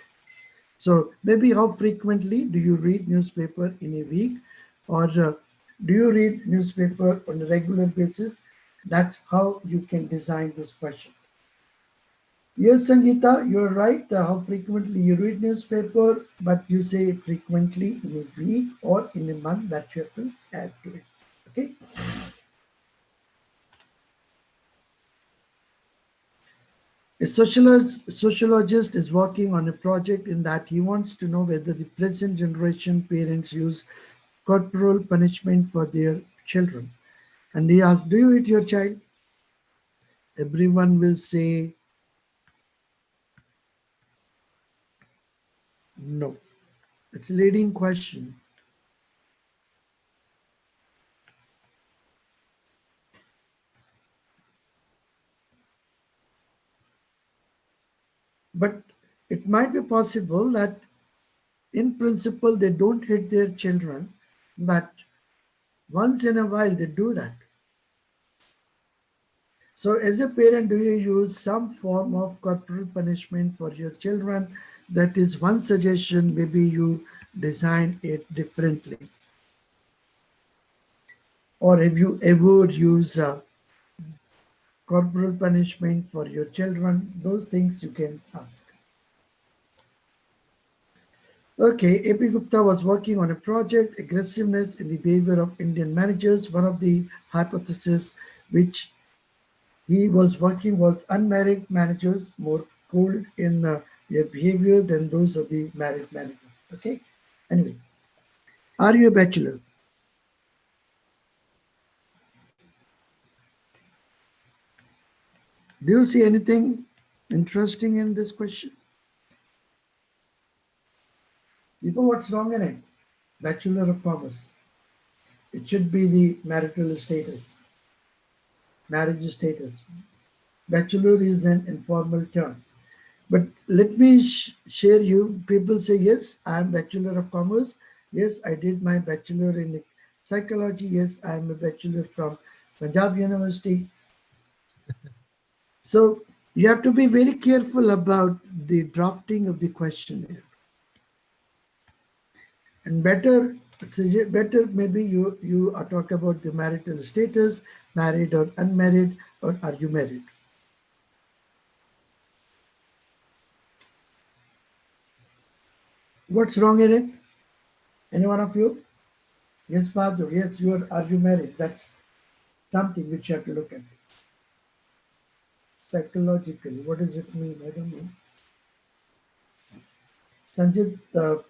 S1: So maybe how frequently do you read newspaper in a week, or do you read newspaper on a regular basis? That's how you can design this question. Yes, Sangeeta, you're right. How frequently you read newspaper, but you say frequently in a week or in a month that you have to add to it. Okay. A sociologist is working on a project in that he wants to know whether the present generation parents use corporal punishment for their children. And he asks, do you hit your child? Everyone will say no. It's a leading question. But it might be possible that in principle they don't hit their children, but once in a while they do that. So as a parent, do you use some form of corporal punishment for your children? That is one suggestion. Maybe you design it differently. Or have you ever used corporal punishment for your children? Those things you can ask. Okay, AP Gupta was working on a project, aggressiveness in the behavior of Indian managers. One of the hypotheses which he was working was unmarried managers more cold in their behavior than those of the married managers. Okay. Anyway, are you a bachelor? Do you see anything? interesting in this question? Deepa, what's wrong in it? Bachelor of Commerce. It should be the marital status, marriage status. Bachelor is an informal term. But let me share you. People say, yes, I am Bachelor of Commerce. Yes, I did my Bachelor in Psychology. Yes, I am a Bachelor from Punjab University. So you have to be very careful about the drafting of the questionnaire. And better maybe you are talk about the marital status, married or unmarried, or are you married? What's wrong in it? Any one of you? Yes, Father. Yes, are you married? That's something which you have to look at psychologically. What does it mean? I don't know. Sanjit,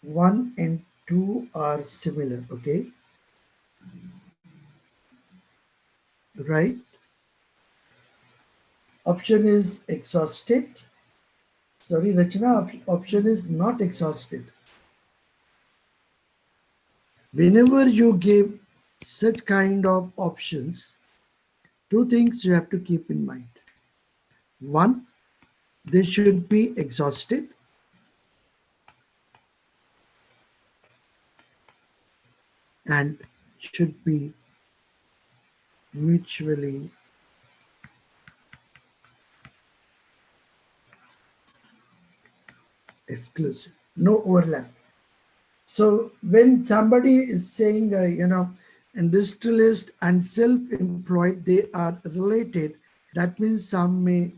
S1: 1 and 2 are similar. Okay, right? Option is exhausted. Sorry, Rachna. Option is not exhausted. Whenever you give such kind of options, two things you have to keep in mind. One, they should be exhausted, and should be mutually exclusive, no overlap. So when somebody is saying, industrialist and self-employed, they are related. That means some may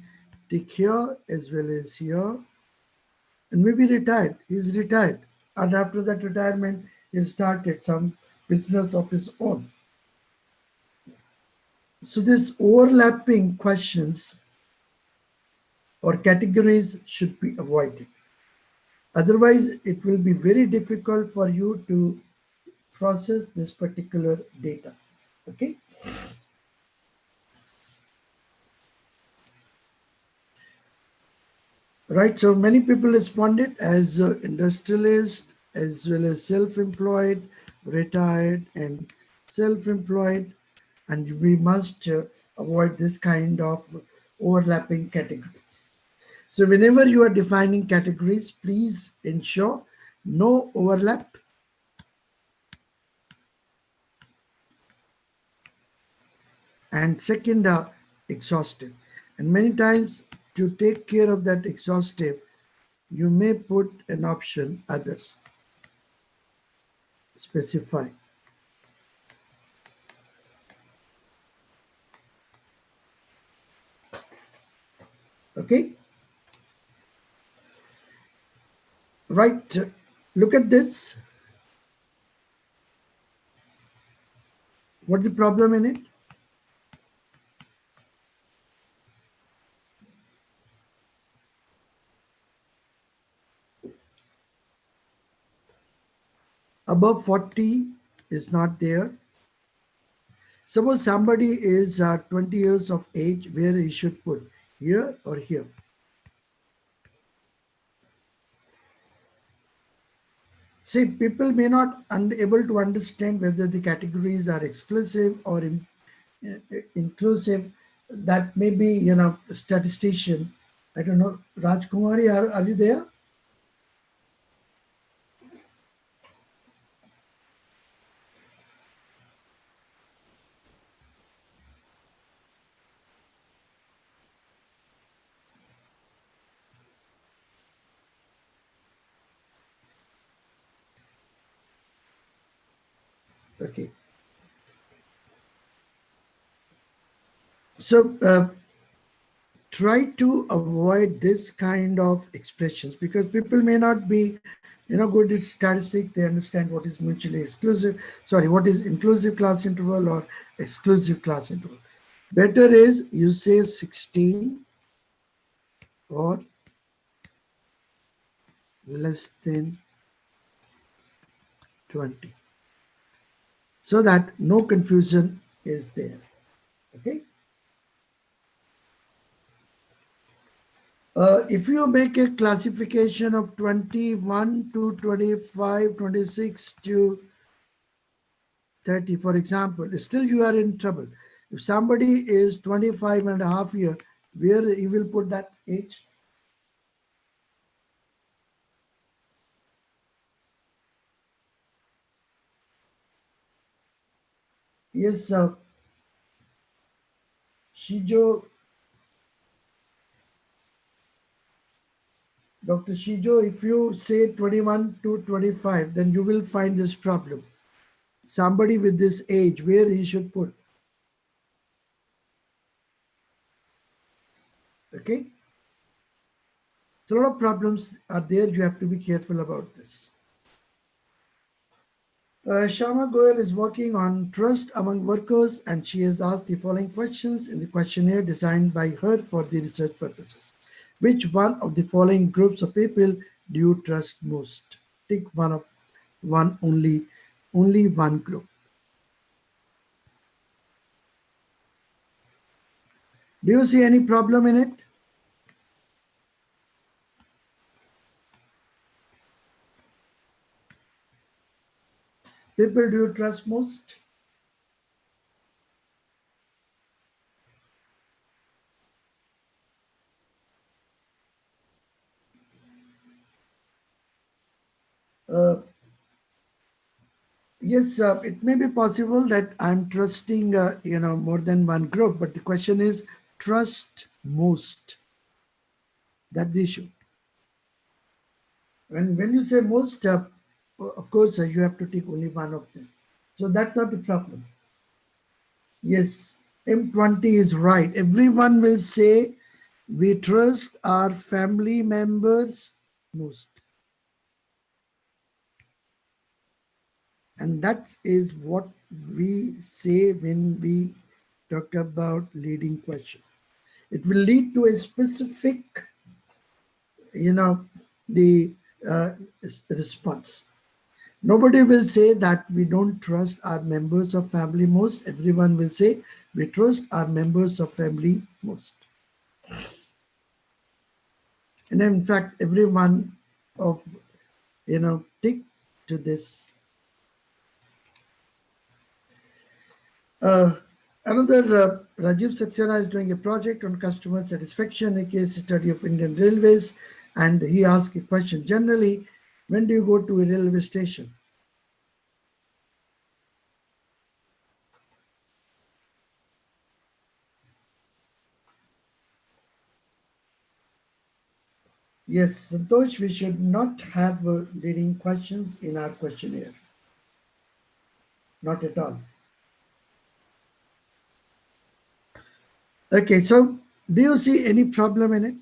S1: take here as well as here, and maybe retired. He's retired, and after that retirement, he started some business of his own. So this overlapping questions or categories should be avoided. Otherwise, it will be very difficult for you to process this particular data. Okay. Right. So many people responded as industrialist, as well as self-employed, retired, and self-employed, and we must avoid this kind of overlapping categories. So whenever you are defining categories, please ensure no overlap. And second, exhaustive. And many times to take care of that exhaustive, you may put an option others specify. Okay. Right. Look at this. What's the problem in it? Above 40 is not there. Suppose somebody is 20 years of age, where he should put here or here. See, people may not able to understand whether the categories are exclusive or inclusive. That may be, statistician. I don't know. Rajkumari, are you there? Okay. So try to avoid this kind of expressions because people may not be good at statistics. They understand what is mutually exclusive, sorry, what is inclusive class interval or exclusive class interval. Better is you say 16 or less than 20 so that no confusion is there. Okay. If you make a classification of 21 to 25, 26 to 30, for example, still you are in trouble. If somebody is 25 and a half year, where you will put that age? Yes, Shijo, Dr. Shijo, if you say 21 to 25, then you will find this problem. Somebody with this age, where he should put, okay? So a lot of problems are there. You have to be careful about this. Shama Goyal is working on trust among workers, and she has asked the following questions in the questionnaire designed by her for the research purposes. Which one of the following groups of people do you trust most? Tick one only one group. Do you see any problem in it? People do you trust most? Uh, yes, it may be possible that I'm trusting, more than one group, but the question is trust most. That's the issue. When you say most, of course, you have to take only one of them. So that's not the problem. Yes, M20 is right. Everyone will say we trust our family members most. And that is what we say when we talk about leading question. It will lead to a specific, you know, the response. Nobody will say that we don't trust our members of family most. Everyone will say we trust our members of family most. And in fact, everyone of tick to this. Uh, Another Rajiv Saxena is doing a project on customer satisfaction, a case study of Indian Railways, and he asked a question. Generally, when do you go to a railway station? Yes, Santosh, we should not have leading questions in our questionnaire. Not at all. Okay, so do you see any problem in it?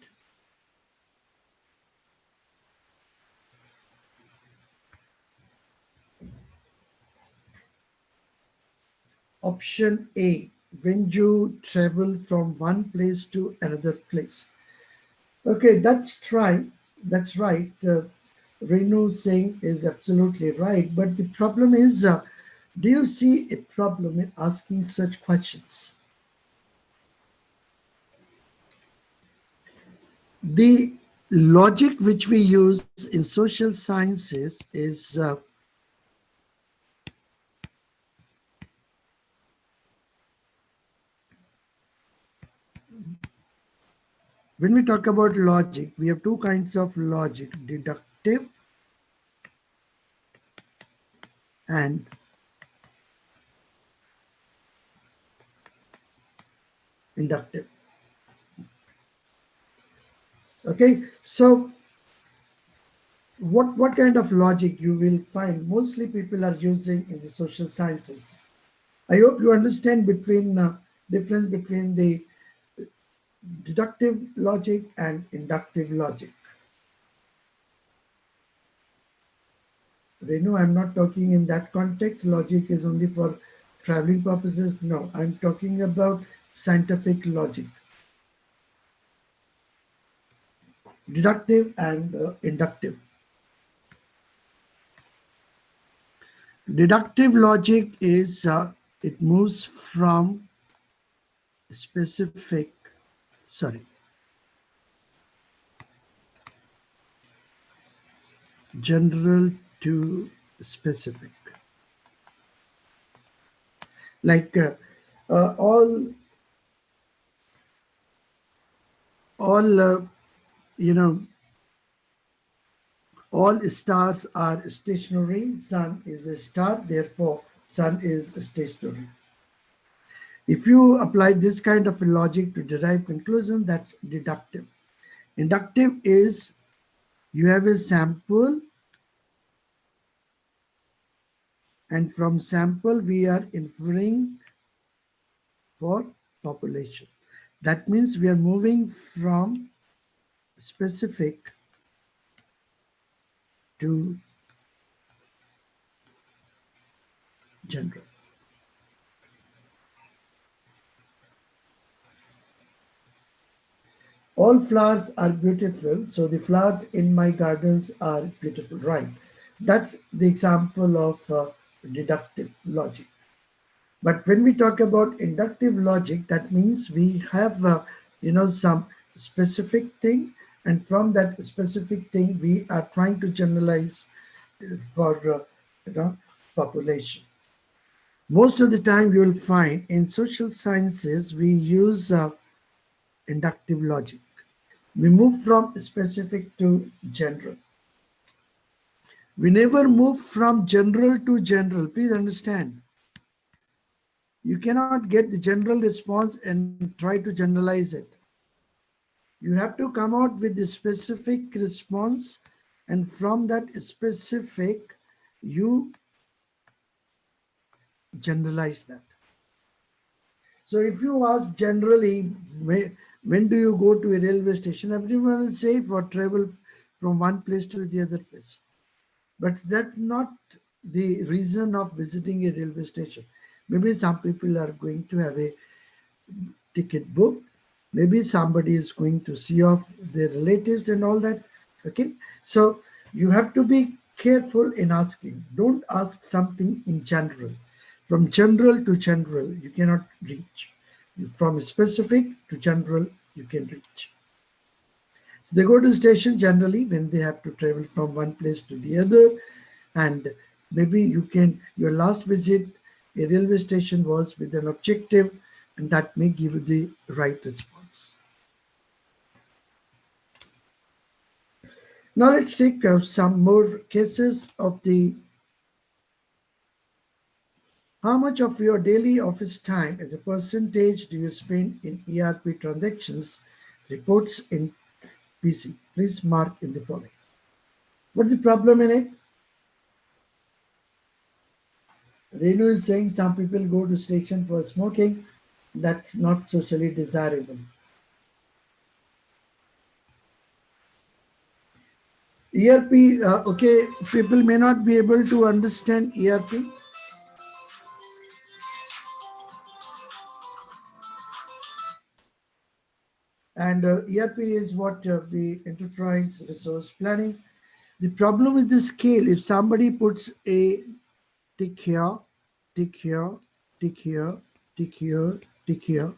S1: Option A, when you travel from one place to another place. Okay, That's right. Renu saying is absolutely right. But the problem is, do you see a problem in asking such questions? The logic which we use in social sciences is when we talk about logic, we have two kinds of logic: deductive and inductive. Okay, so what kind of logic you will find mostly people are using in the social sciences? I hope you understand between difference between the deductive logic and inductive logic. Renu, I'm not talking in that context. Logic is only for traveling purposes. No, I'm talking about scientific logic, deductive and inductive. Deductive logic is it moves from specific, sorry, general to specific. Like uh, all all you know all stars are stationary. Sun is a star, therefore sun is stationary. If you apply this kind of a logic to derive conclusion, that's deductive. Inductive is you have a sample, and from sample we are inferring for population. That means we are moving from specific to general. All flowers are beautiful, so the flowers in my gardens are beautiful, right? That's the example of deductive logic. But when we talk about inductive logic, that means we have, some specific thing, and from that specific thing, we are trying to generalize for, you know, population. Most of the time, you will find in social sciences we use inductive logic. We move from specific to general. We never move from general to general. Please understand. You cannot get the general response and try to generalize it. You have to come out with the specific response, and from that specific, you generalize that. So if you ask generally, when do you go to a railway station? Everyone will say for travel from one place to the other place. But that's not the reason of visiting a railway station. Maybe some people are going to have a ticket book. Maybe somebody is going to see off their relatives and all that. Okay. So you have to be careful in asking. Don't ask something in general. From general to general, you cannot reach. From specific to general, you can reach. So they go to the station generally when they have to travel from one place to the other, and maybe your last visit a railway station was with an objective, and that may give you the right response. Now let's take some more cases of the how much of your daily office time as a percentage do you spend in ERP transactions reports in PC. Please mark in the following. What's the problem in it? Renu is saying some people go to station for smoking. That's not socially desirable. ERP, okay, people may not be able to understand ERP, and ERP is what the enterprise resource planning. The problem with the scale, if somebody puts a tick here, tick here, tick here, tick here, tick here,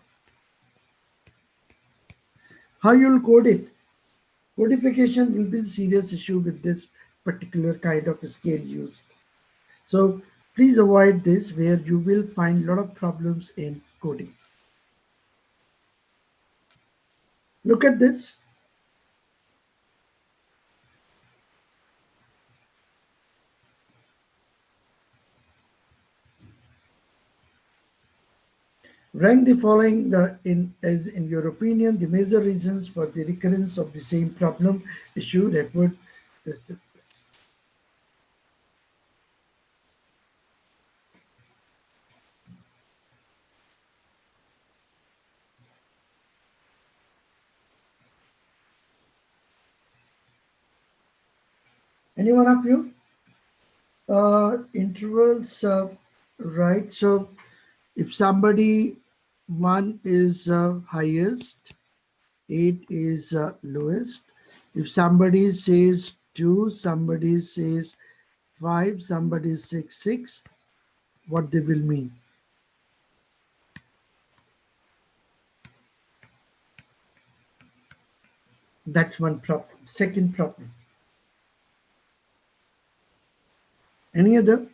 S1: how you'll code it? Codification will be a serious issue with this particular kind of scale used. So please avoid this where you will find a lot of problems in coding. Look at this. Rank the following as in your opinion the major reasons for the recurrence of the same problem issue referred this. Any one of you? Intervals, right? So if somebody one is highest, eight is lowest. If somebody says two, somebody says five, somebody says six, what they will mean? That's one problem. Second problem. Any other?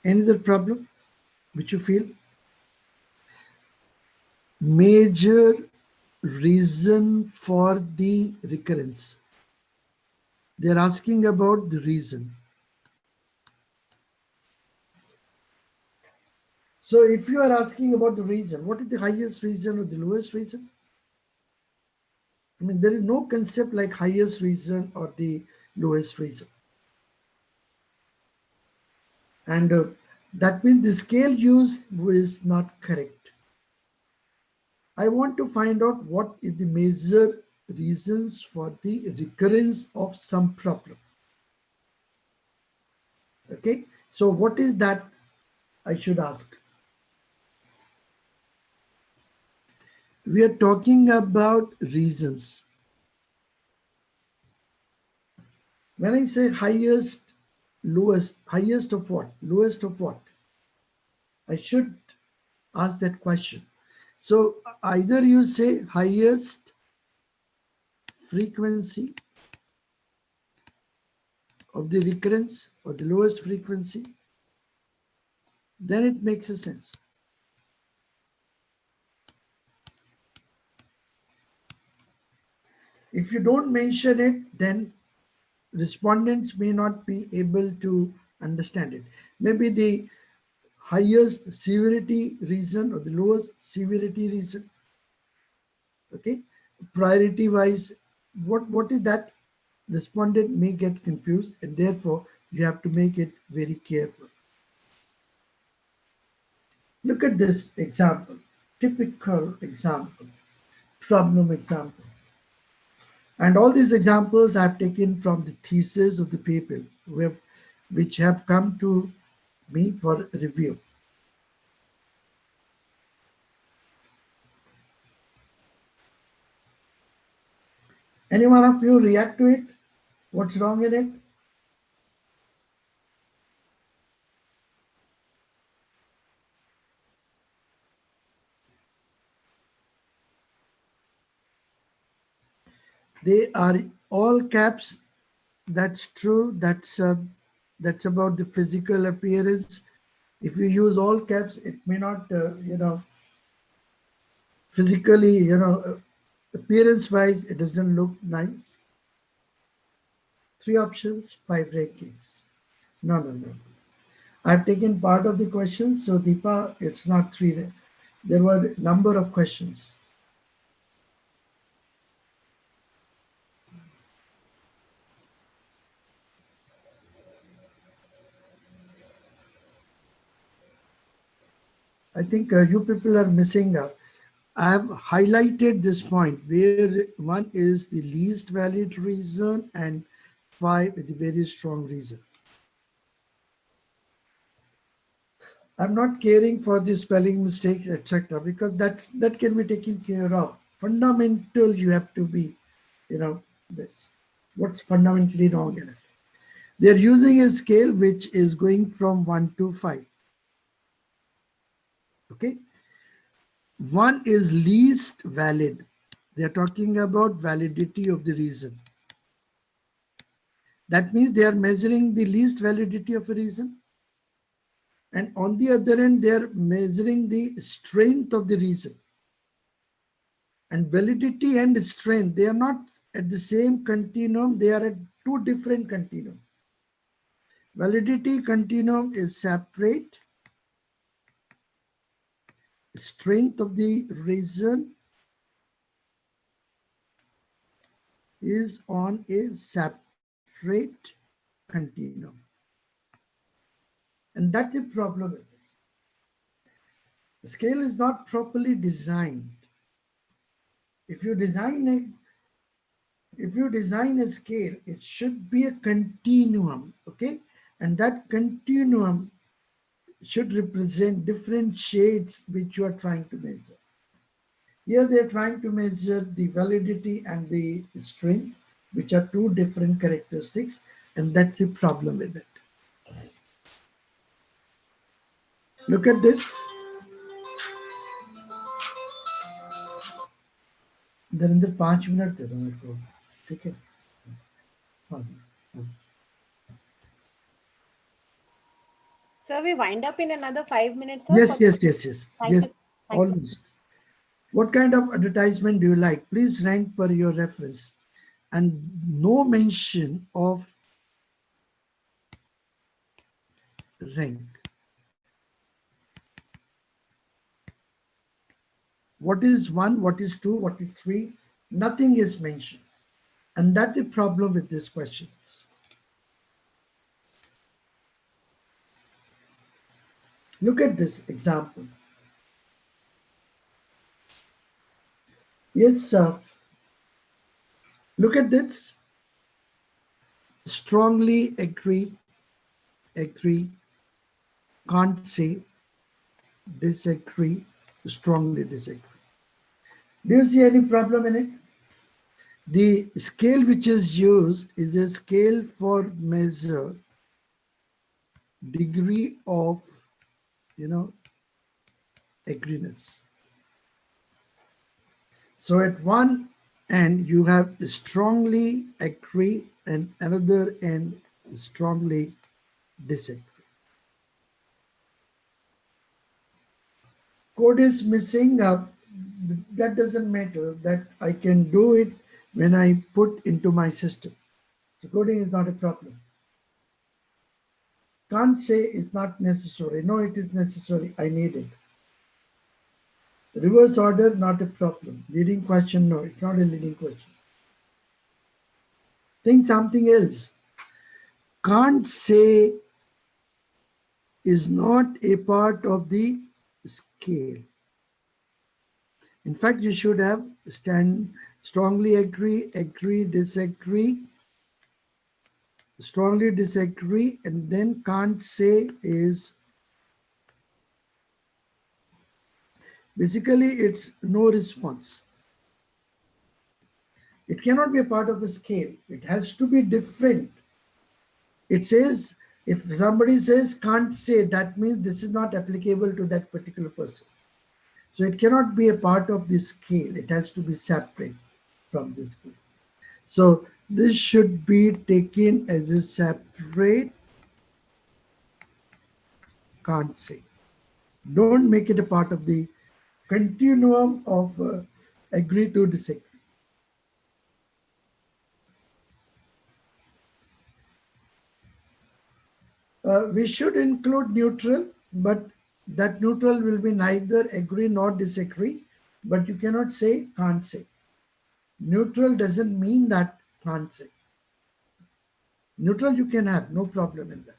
S1: Any other problem which you feel? Major reason for the recurrence. They're asking about the reason. So if you are asking about the reason, what is the highest reason or the lowest reason? I mean, there is no concept like highest reason or the lowest reason. And that means the scale used is not correct. I want to find out what is the major reasons for the recurrence of some problem. Okay, so what is that I should ask? We are talking about reasons. When I say highest, lowest, highest of what? Lowest of what? I should ask that question. So either you say highest frequency of the recurrence or the lowest frequency, then it makes a sense. If you don't mention it, then respondents may not be able to understand it. Maybe the highest severity reason or the lowest severity reason. Okay, priority wise, what is that? Respondent may get confused, and therefore you have to make it very careful. Look at this example, typical example, problem example. And all these examples I've taken from the thesis of the people which have come to me for review. Any one of you react to it? What's wrong in it? They are all caps. That's true. That's about the physical appearance. If you use all caps, it may not, physically, appearance wise, it doesn't look nice. Three options, five rankings. No, no, no. I've taken part of the questions, so Deepa, it's not three. There were a number of questions. I think you people are missing out. I have highlighted this point where one is the least valid reason and five is the very strong reason. I'm not caring for the spelling mistake, etc., because that can be taken care of. Fundamental, you have to be, this. What's fundamentally wrong in it? They're using a scale which is going from 1 to 5. Okay, 1 is least valid. They're talking about validity of the reason. That means they are measuring the least validity of a reason. And on the other end, they are measuring the strength of the reason. And validity and strength, they are not at the same continuum, they are at two different continuum. Validity continuum is separate. Strength of the reason is on a separate continuum. And that's the problem with this. The scale is not properly designed. If you design a scale, it should be a continuum, okay? And that continuum should represent different shades which you are trying to measure. Here they are trying to measure the validity and the strength, which are two different characteristics, and that's the problem with it. Look at this. Darinder 5 minute दे दो मेरे को, ठीक है? हाँ, हाँ.
S5: Sir, we wind up in another 5 minutes, sir.
S1: Yes, yes, yes, yes,
S5: Thank
S1: yes,
S5: you. Thank you.
S1: always. What kind of advertisement do you like? Please rank per your reference. And no mention of rank. What is one, what is two, what is three? Nothing is mentioned. And that's the problem with these questions. Look at this example. Yes, sir. Look at this. Strongly agree, agree, can't say, disagree, strongly disagree. Do you see any problem in it? The scale which is used is a scale for measure degree of, you know, agreement. So at one end you have strongly agree and another end strongly disagree. Code is missing up. That doesn't matter, that I can do it when I put into my system. So coding is not a problem. Can't say it's not necessary. No, it is necessary. I need it. Reverse order, not a problem. Leading question, no, it's not a leading question. Think something else. Can't say is not a part of the scale. In fact, you should have stand strongly agree, agree, disagree, strongly disagree, and then can't say is basically it's no response. It cannot be a part of a scale. It has to be different. It says, if somebody says can't say, that means this is not applicable to that particular person. So it cannot be a part of the scale. It has to be separate from the scale. So this should be taken as a separate can't say. Don't make it a part of the continuum of agree to disagree. We should include neutral, but that neutral will be neither agree nor disagree, but you cannot say can't say. Neutral doesn't mean that can't say. Neutral you can have, no problem in that.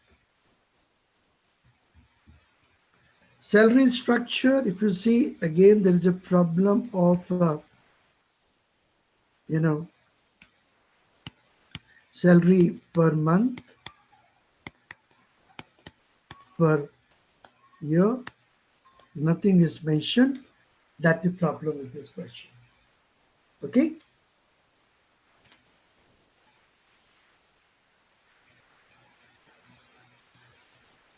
S1: Salary structure, if you see, again, there is a problem of, you know, salary per month, per year, nothing is mentioned. That's the problem with this question. Okay?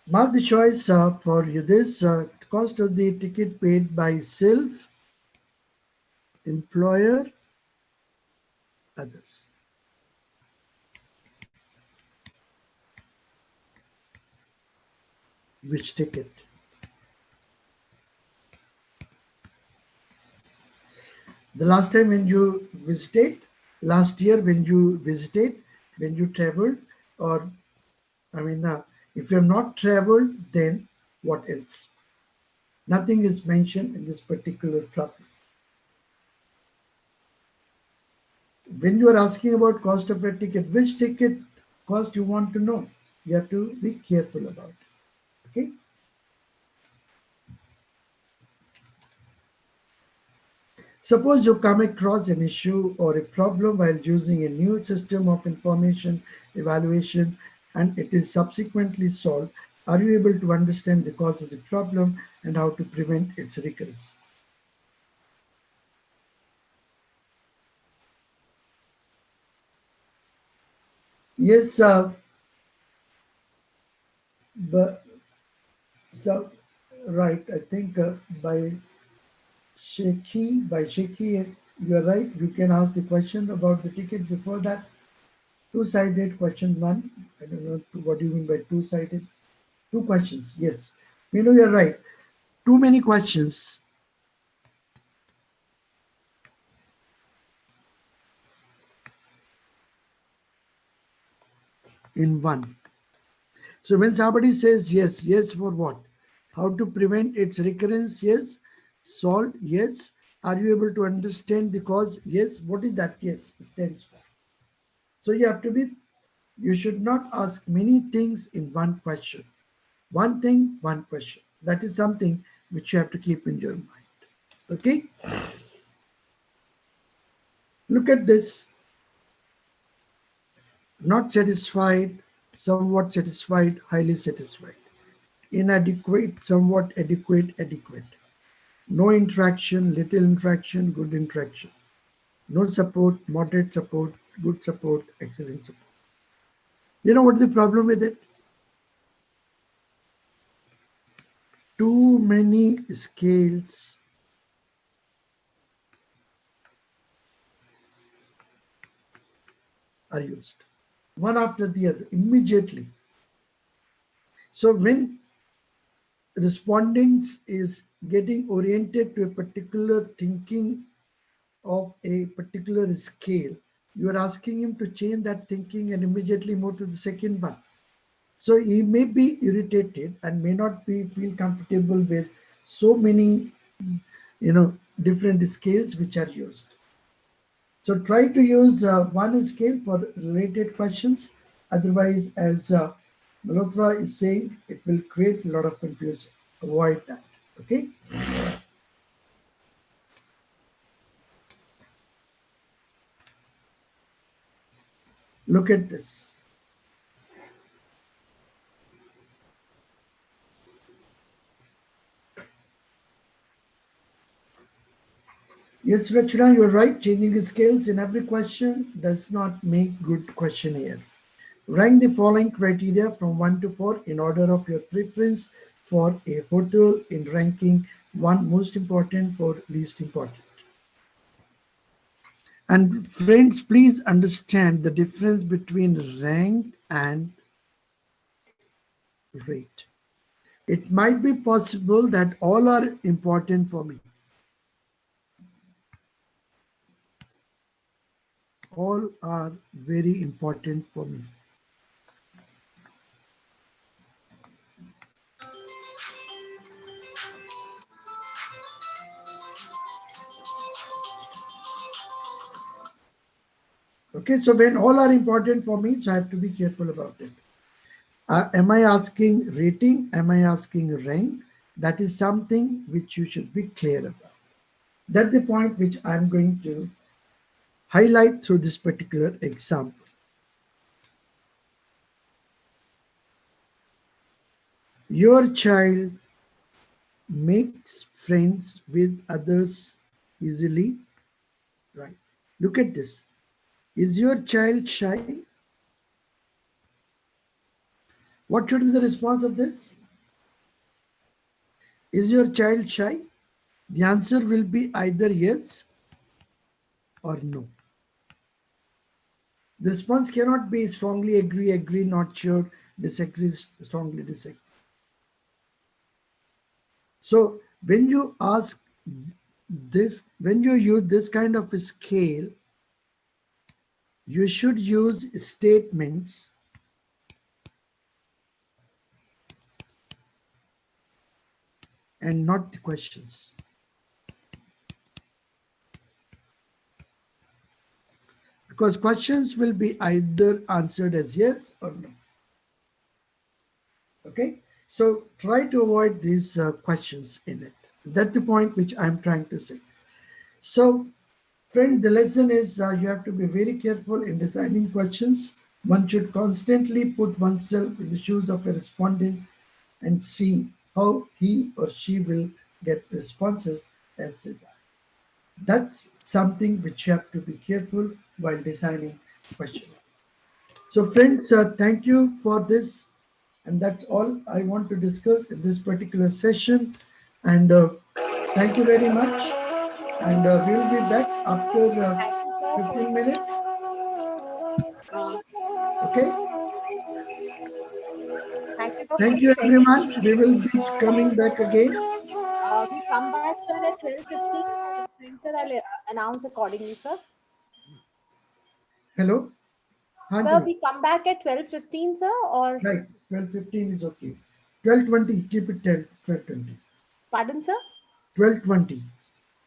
S1: Mark the choice for you this cost of the ticket paid by self, employer, others. Which ticket? The last time when you visited, last year when you visited, when you traveled, or I mean, if you have not traveled, then what else? Nothing is mentioned in this particular topic. When you are asking about cost of a ticket, which ticket cost you want to know? You have to be careful about it. Okay? Suppose you come across an issue or a problem while using a new system of information evaluation and it is subsequently solved. Are you able to understand the cause of the problem and how to prevent its recurrence? Yes, but so right. I think by Sheki, you're right. You can ask the question about the ticket before that. Two-sided question one. I don't know what do you mean by two-sided. Two questions. Yes. You know, you're right. Too many questions in one. So when somebody says yes, yes for what? How to prevent its recurrence? Yes. Solve? Yes. Are you able to understand the cause? Yes. What is that yes stands for? So you have to be, you should not ask many things in one question. One thing, one question. That is something which you have to keep in your mind. Okay? Look at this. Not satisfied, somewhat satisfied, highly satisfied. Inadequate, somewhat adequate, adequate. No interaction, little interaction, good interaction. No support, moderate support, good support, excellent support. You know what the problem with it? Too many scales are used, one after the other, immediately. So when respondents is getting oriented to a particular thinking of a particular scale, you are asking him to change that thinking and immediately move to the second one. So he may be irritated and may not be feel comfortable with so many, different scales which are used. So try to use one scale for related questions. Otherwise, as Malhotra is saying, it will create a lot of confusion. Avoid that. Okay. Look at this. Yes, Rachna, you're right. Changing scales in every question does not make good questionnaire. Rank the following criteria from 1 to 4 in order of your preference for a hotel in ranking 1 most important for least important. And friends, please understand the difference between rank and rate. It might be possible that all are important for me. All are very important for me. Okay, so when all are important for me, so I have to be careful about it. Am I asking rating? Am I asking rank? That is something which you should be clear about. That's the point which I'm going to highlight through this particular example. Your child makes friends with others easily, right? Look at this. Is your child shy? What should be the response of this? Is your child shy? The answer will be either yes or no. The response cannot be strongly agree, agree, not sure, disagree, strongly disagree. So when you ask this, when you use this kind of a scale, you should use statements and not questions. Because questions will be either answered as yes or no. Okay, so try to avoid these questions in it. That's the point which I'm trying to say. So friend, the lesson is you have to be very careful in designing questions. One should constantly put oneself in the shoes of a respondent and see how he or she will get responses as desired. That's something which you have to be careful while designing questions. So friends, thank you for this. And that's all I want to discuss in this particular session. And thank you very much. And we'll be back after
S5: Thank you, sir.
S1: 15 minutes.
S5: Uh,
S1: Okay?
S5: Thank you for
S1: Thank you,
S5: feedback.
S1: everyone. We will be coming back again.
S5: We come back, sir, at 12:15. And sir, I'll announce accordingly, sir.
S1: Hello?
S5: Sir,
S1: Hanji.
S5: we come back at 12:15, sir, or
S1: Right. 12:15 is okay. 12:20. Keep it 10. 12:20.
S5: pardon, sir?
S1: 12:20.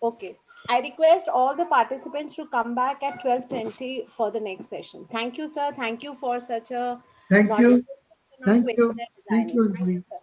S5: Okay. I request all the participants to come back at 12:20 for the next session. Thank you, sir. Thank you for such a
S1: Thank you.
S5: knowledgeable session on
S1: Thank you.
S5: questionnaire
S1: Thank
S5: designing.
S1: you,
S5: Thank you,
S1: Anjali.
S5: sir.